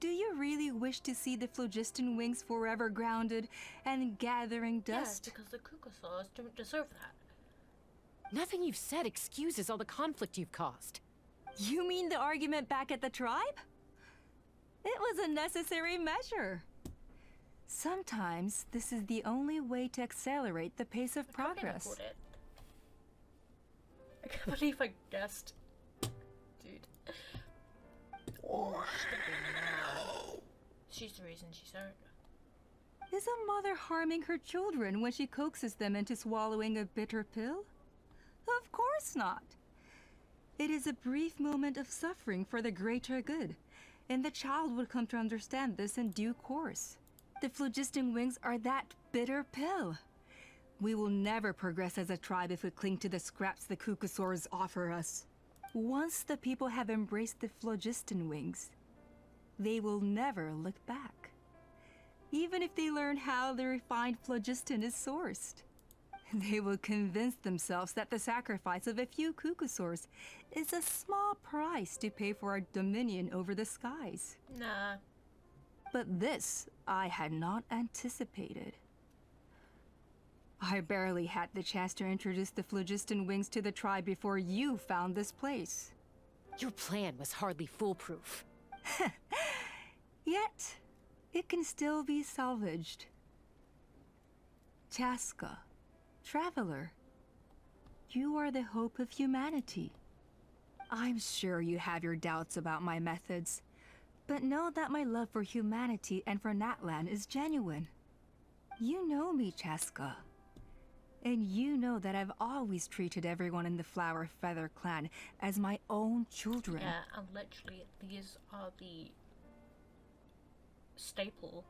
do you really wish to see the phlogiston wings forever grounded and gathering dust? Yes, because the Cucusaurs don't deserve that. Nothing you've said excuses all the conflict you've caused. You mean the argument back at the tribe? It was a necessary measure. Sometimes this is the only way to accelerate the pace of progress. I can't believe I guessed. Dude. She's the reason she's hurt. Is a mother harming her children when she coaxes them into swallowing a bitter pill? Of course not. It is a brief moment of suffering for the greater good, and the child would come to understand this in due course. The phlogiston wings are that bitter pill. We will never progress as a tribe if we cling to the scraps the Cucusaurs offer us. Once the people have embraced the phlogiston wings, they will never look back. Even if they learn how the refined phlogiston is sourced. They will convince themselves that the sacrifice of a few Cucusaurs is a small price to pay for our dominion over the skies. Nah. But this I had not anticipated. I barely had the chance to introduce the phlogiston wings to the tribe before you found this place. Your plan was hardly foolproof. Yet, it can still be salvaged. Chasca, traveler, you are the hope of humanity. I'm sure you have your doubts about my methods, but know that my love for humanity and for Natlan is genuine. You know me, Chasca. And you know that I've always treated everyone in the Flower Feather clan as my own children. Yeah, and literally, these are the staple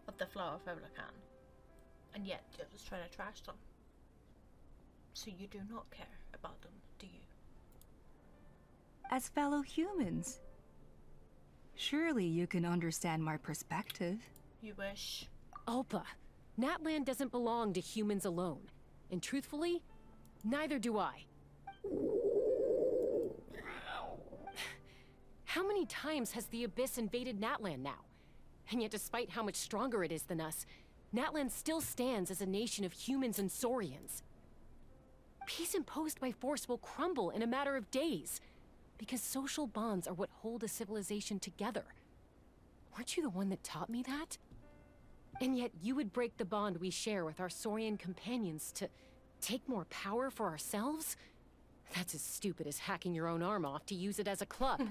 of the Flower Feather clan. And yet, you're just trying to trash them. So you do not care about them, do you? As fellow humans, surely you can understand my perspective. You wish. Alpa, Natlan doesn't belong to humans alone. And truthfully, neither do I. How many times has the Abyss invaded Natlan now? And yet despite how much stronger it is than us, Natlan still stands as a nation of humans and saurians. Peace imposed by force will crumble in a matter of days, because social bonds are what hold a civilization together. Weren't you the one that taught me that? And yet you would break the bond we share with our saurian companions to take more power for ourselves? That's as stupid as hacking your own arm off to use it as a club.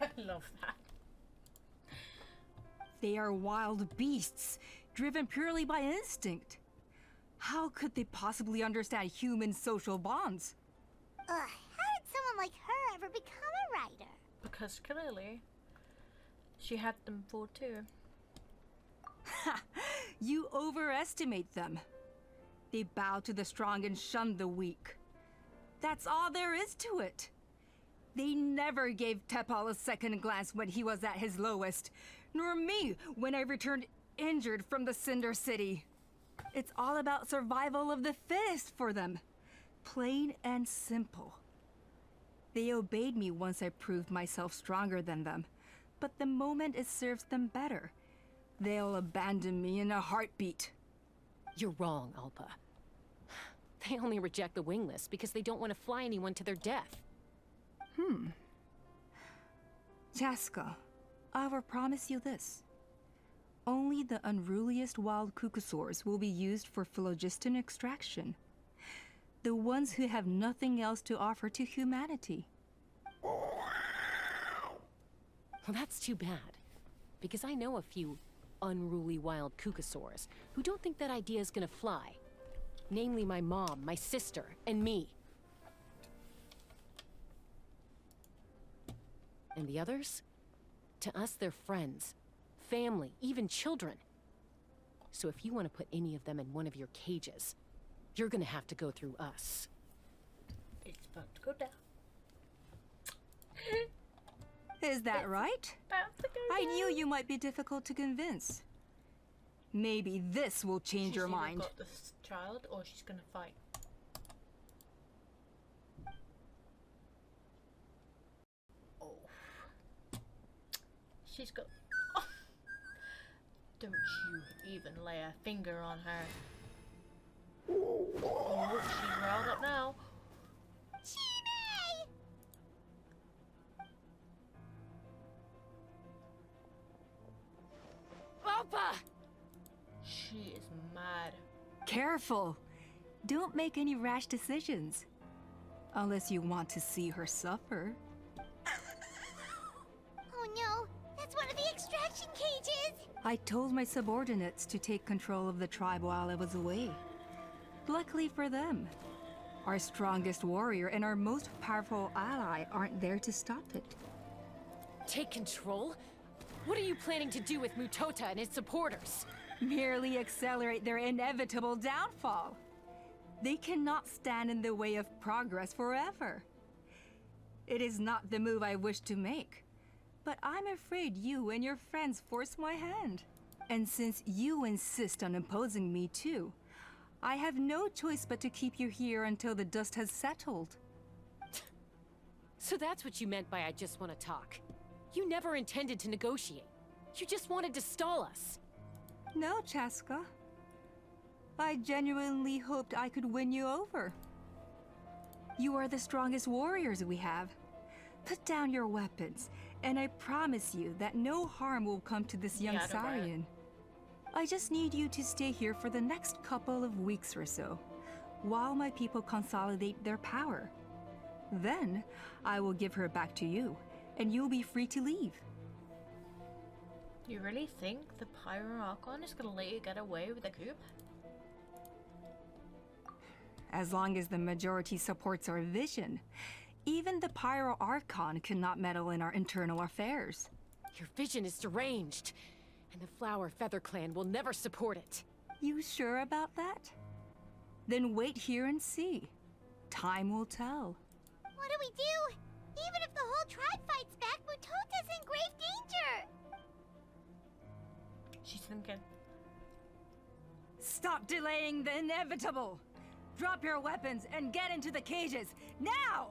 I love that. They are wild beasts, driven purely by instinct. How could they possibly understand human social bonds? How did someone like her ever become a writer? Because clearly, she had them fooled too. Ha! You overestimate them. They bow to the strong and shun the weak. That's all there is to it. They never gave Tepal a second glance when he was at his lowest, nor me when I returned injured from the Cinder City. It's all about survival of the fittest for them. Plain and simple. They obeyed me once I proved myself stronger than them. But the moment it serves them better, they'll abandon me in a heartbeat. You're wrong, Alpa. They only reject the wingless because they don't want to fly anyone to their death. Chasca, I will promise you this. Only the unruliest wild cucosaurs will be used for phlogiston extraction. The ones who have nothing else to offer to humanity. Well, that's too bad. Because I know a few unruly wild cucosaurs who don't think that idea is gonna fly. Namely my mom, my sister, and me. And the others? To us, they're friends, family, even children. So if you want to put any of them in one of your cages, you're gonna have to go through us. It's about to go down. Is that right? I knew you might be difficult to convince. Maybe this will change your mind. She's either got this child or she's gonna fight. Oh. She's got... Oh. Don't you even lay a finger on her. Oh, she's riled up now. Alpa! She is mad. Careful! Don't make any rash decisions. Unless you want to see her suffer. Oh no, that's one of the extraction cages! I told my subordinates to take control of the tribe while I was away. Luckily for them, our strongest warrior and our most powerful ally aren't there to stop it. Take control? What are you planning to do with Mutota and his supporters? Merely accelerate their inevitable downfall. They cannot stand in the way of progress forever. It is not the move I wish to make, but I'm afraid you and your friends force my hand. And since you insist on imposing me too, I have no choice but to keep you here until the dust has settled. So that's what you meant by I just want to talk. You never intended to negotiate. You just wanted to stall us. No, Chasca. I genuinely hoped I could win you over. You are the strongest warriors we have. Put down your weapons, and I promise you that no harm will come to this young Saurian. I just need you to stay here for the next couple of weeks or so, while my people consolidate their power. Then, I will give her back to you, and you'll be free to leave. You really think the Pyro Archon is gonna let you get away with the coup? As long as the majority supports our vision, even the Pyro Archon cannot meddle in our internal affairs. Your vision is deranged, and the Flower Feather Clan will never support it. You sure about that? Then wait here and see. Time will tell. What do we do? Even if the whole tribe fights back, Mutota's in grave danger! She's thinking. Stop delaying the inevitable! Drop your weapons and get into the cages, now!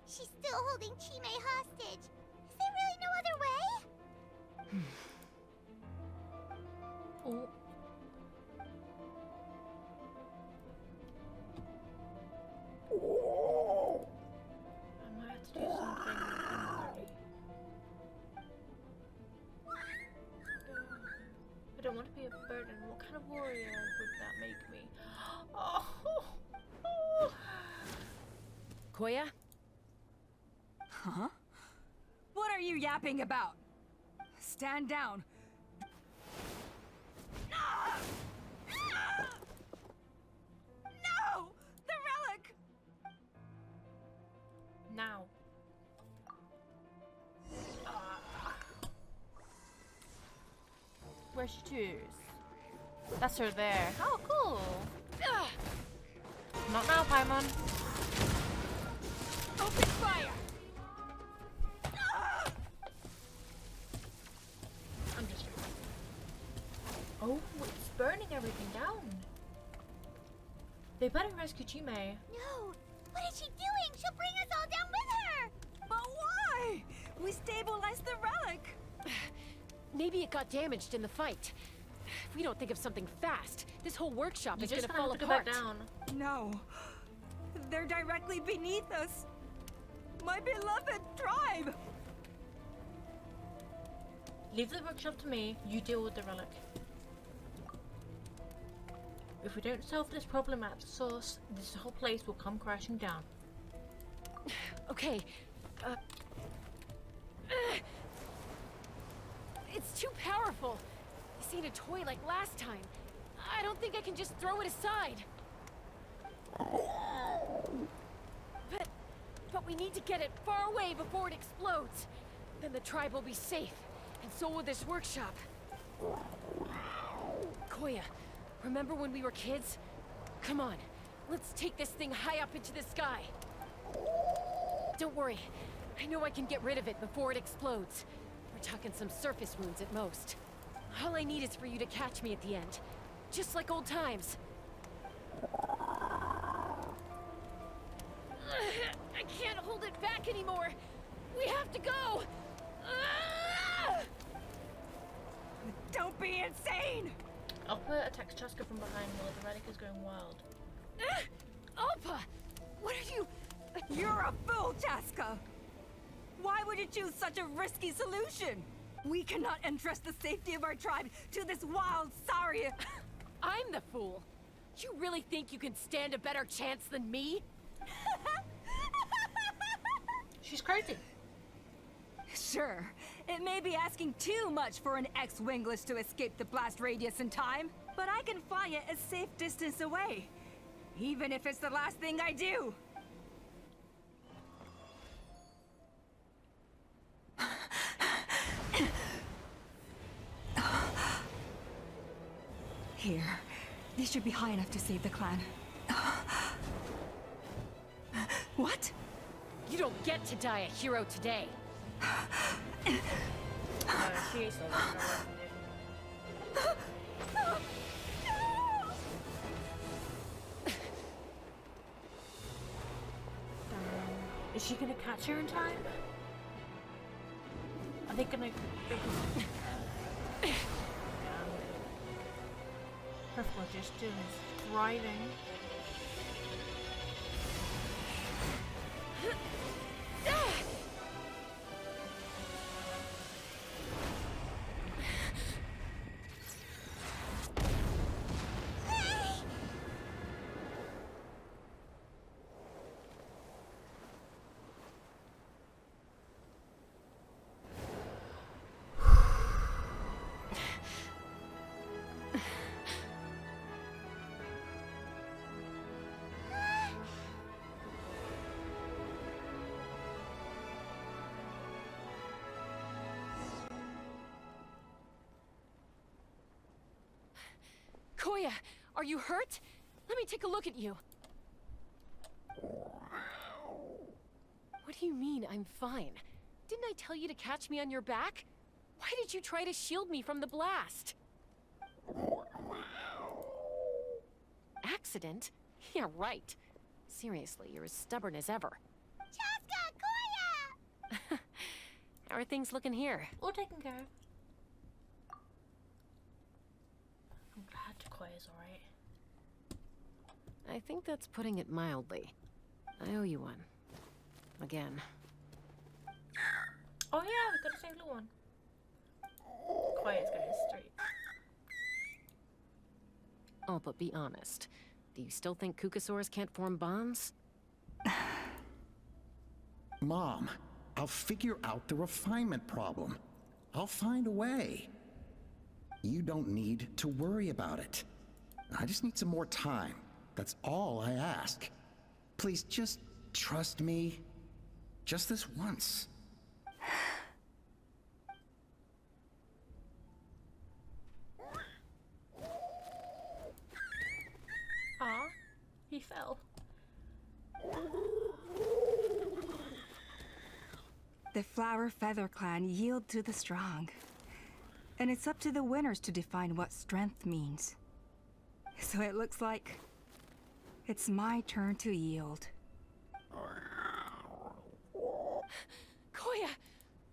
She's still holding Chime hostage. Is there really no other way? Oh. I might have to do something angrily. I don't want to be a burden. What kind of warrior would that make me? Oh. Koya? Huh? What are you yapping about? Stand down. No! The relic! Now. Where's she choose? That's her there. Oh, cool. Not now, Paimon. Open fire! I'm just... Oh, it's burning everything down. They better rescue Chime. No! What is she doing? She'll bring us all down with her! But why? We stabilized the relic. Maybe it got damaged in the fight. If we don't think of something fast, this whole workshop is gonna fall apart. No. They're directly beneath us. My beloved tribe! Leave the workshop to me, you deal with the relic. If we don't solve this problem at the source, this whole place will come crashing down. Okay, it's too powerful. This ain't a toy like last time. I don't think I can just throw it aside. But we need to get it far away before it explodes. Then the tribe will be safe, and so will this workshop. Koya, remember when we were kids? Come on, let's take this thing high up into the sky. Don't worry, I know I can get rid of it before it explodes. We're talking some surface wounds at most. All I need is for you to catch me at the end, just like old times. I can't hold it back anymore. We have to go. Don't be insane! Alpa attacks Chasca from behind while the relic is going wild. Alpa! What are you... You're a fool, Chasca! Why would you choose such a risky solution? We cannot entrust the safety of our tribe to this wild Saria. I'm the fool. You really think you can stand a better chance than me? She's crazy. Sure, it may be asking too much for an ex-wingless to escape the blast radius in time, but I can fly it a safe distance away, even if it's the last thing I do. Here, this should be high enough to save the clan. What? You don't get to die a hero today. Is she gonna catch her in time? Are they gonna... Her phlogiston is thriving. Koya, are you hurt? Let me take a look at you. What do you mean, I'm fine? Didn't I tell you to catch me on your back? Why did you try to shield me from the blast? Accident? Yeah, right. Seriously, you're as stubborn as ever. Chasca! Koya! How are things looking here? All taken care of. I'm glad Koya's alright. I think that's putting it mildly. I owe you one. Again. Oh yeah, we got a single one. Koya's going straight. Oh, but be honest. Do you still think Kukasaurs can't form bombs? Mom, I'll figure out the refinement problem. I'll find a way. You don't need to worry about it. I just need some more time. That's all I ask. Please just trust me. Just this once. Aw, he fell. The Flower Feather Clan yield to the strong. And it's up to the winners to define what strength means. So it looks like it's my turn to yield. Koya!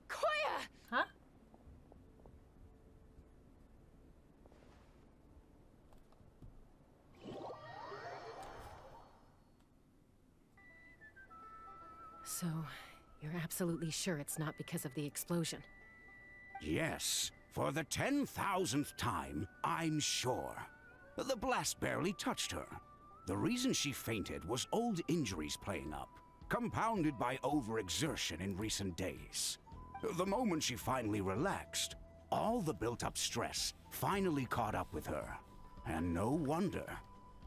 Koya! Huh? So, you're absolutely sure it's not because of the explosion? Yes, for the 10,000th time, I'm sure. The blast barely touched her. The reason she fainted was old injuries playing up, compounded by overexertion in recent days. The moment she finally relaxed, all the built-up stress finally caught up with her. And no wonder.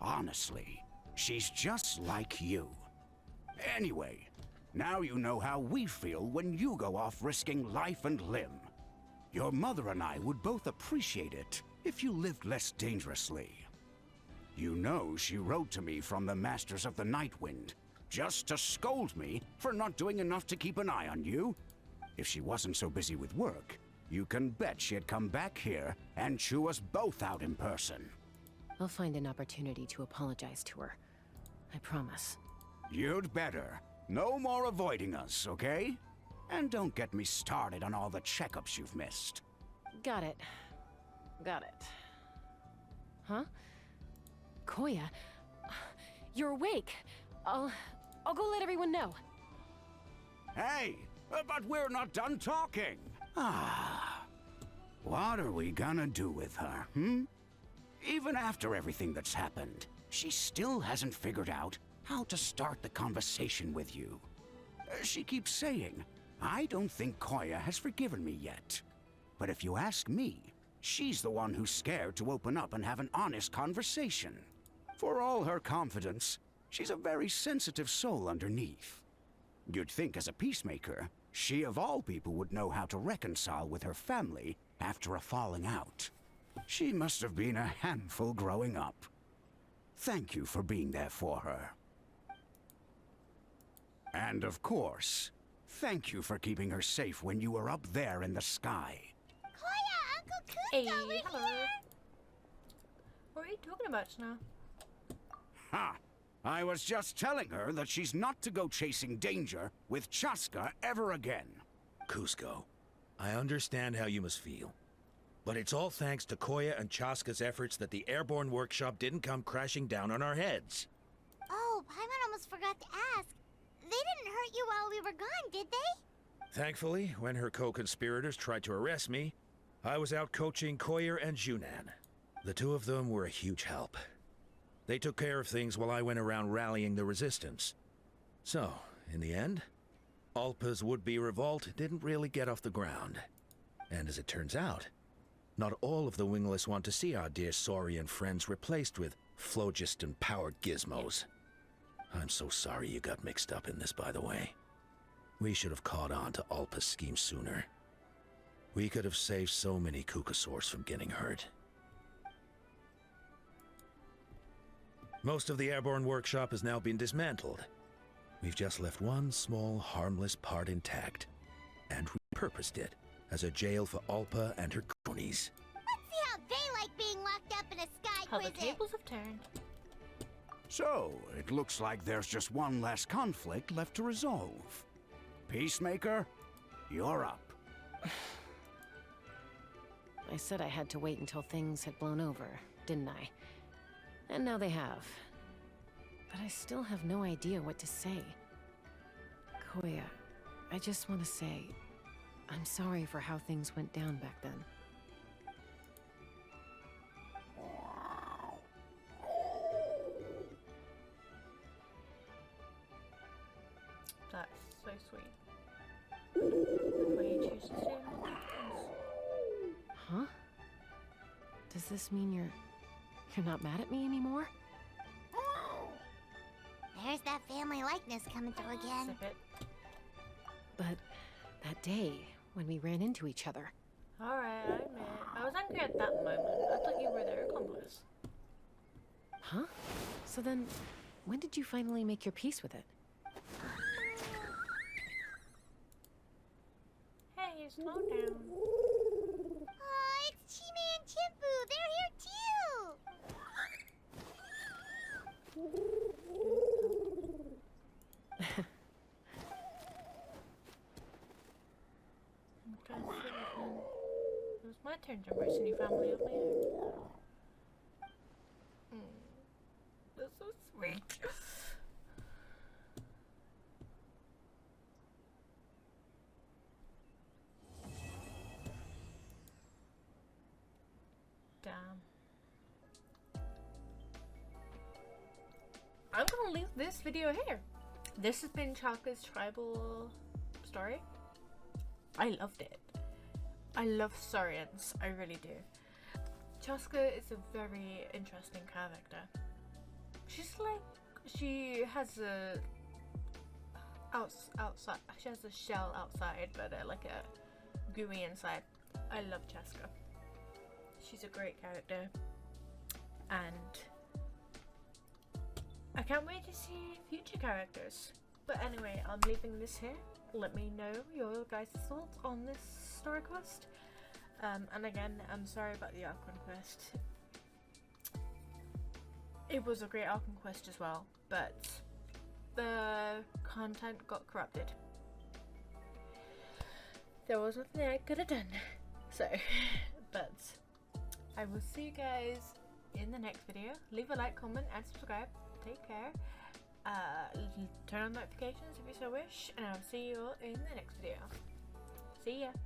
Honestly, she's just like you. Anyway, now you know how we feel when you go off risking life and limb. Your mother and I would both appreciate it if you lived less dangerously. You know she wrote to me from the Masters of the Nightwind, just to scold me for not doing enough to keep an eye on you. If she wasn't so busy with work, you can bet she'd come back here and chew us both out in person. I'll find an opportunity to apologize to her. I promise. You'd better. No more avoiding us, okay? And don't get me started on all the checkups you've missed. Got it. Got it. Huh? Koya? You're awake. I'll go let everyone know. Hey, but we're not done talking. What are we gonna do with her, Even after everything that's happened, she still hasn't figured out how to start the conversation with you. She keeps saying, I don't think Koya has forgiven me yet. But if you ask me, she's the one who's scared to open up and have an honest conversation. For all her confidence, she's a very sensitive soul underneath. You'd think as a peacemaker, she of all people would know how to reconcile with her family after a falling out. She must have been a handful growing up. Thank you for being there for her. And of course, thank you for keeping her safe when you were up there in the sky. Koya, Uncle Kusko, Hey, we're hello. here! What are you talking about now? Ha! I was just telling her that she's not to go chasing danger with Chasca ever again. Cusco, I understand how you must feel. But it's all thanks to Koya and Chasca's efforts that the airborne workshop didn't come crashing down on our heads. Oh, Paimon almost forgot to ask. They didn't hurt you while we were gone, did they? Thankfully, when her co-conspirators tried to arrest me, I was out coaching Koya and Junan. The two of them were a huge help. They took care of things while I went around rallying the resistance. So, in the end, Alpa's would-be revolt didn't really get off the ground. And as it turns out, not all of the Wingless want to see our dear Saurian friends replaced with phlogiston-powered gizmos. I'm so sorry you got mixed up in this, by the way. We should have caught on to Alpa's scheme sooner. We could have saved so many Kukasaurs from getting hurt. Most of the airborne workshop has now been dismantled. We've just left one small, harmless part intact, and repurposed it as a jail for Alpa and her cronies. Let's see how they like being locked up in a sky How the prison. tables have turned. So, it looks like there's just one last conflict left to resolve. Peacemaker, you're up. I said I had to wait until things had blown over, didn't I? And now they have. But I still have no idea what to say. Koya, I just want to say, I'm sorry for how things went down back then. That's so sweet. Will you choose to stay in the mountains? Huh? Does this mean you're not mad at me anymore? There's that family likeness coming through again. Sip it. But that day, when we ran into each other. Alright, I admit. I was angry at that moment. I thought you were their accomplice. Huh? So then, when did you finally make your peace with it? Hey, slow down. Oh, it's Chime and Chimpu. They're here too. my turn to embrace a new family of my own. That's so sweet. Damn. I'm gonna leave this video here. This has been Chasca's Tribal story. I loved it. I love Saurians, I really do. Chasca is a very interesting character. She's like, she has a outside. She has a shell outside, but like a gooey inside. I love Chasca. She's a great character, and I can't wait to see future characters. But anyway, I'm leaving this here. Let me know your guys' thoughts on this story quest. And again, I'm sorry about the Archon quest. It was a great Archon quest as well, but the content got corrupted. There was nothing I could have done. So, but I will see you guys in the next video. Leave a like, comment, and subscribe. Take care. Turn on notifications if you so wish, and I'll see you all in the next video. See ya.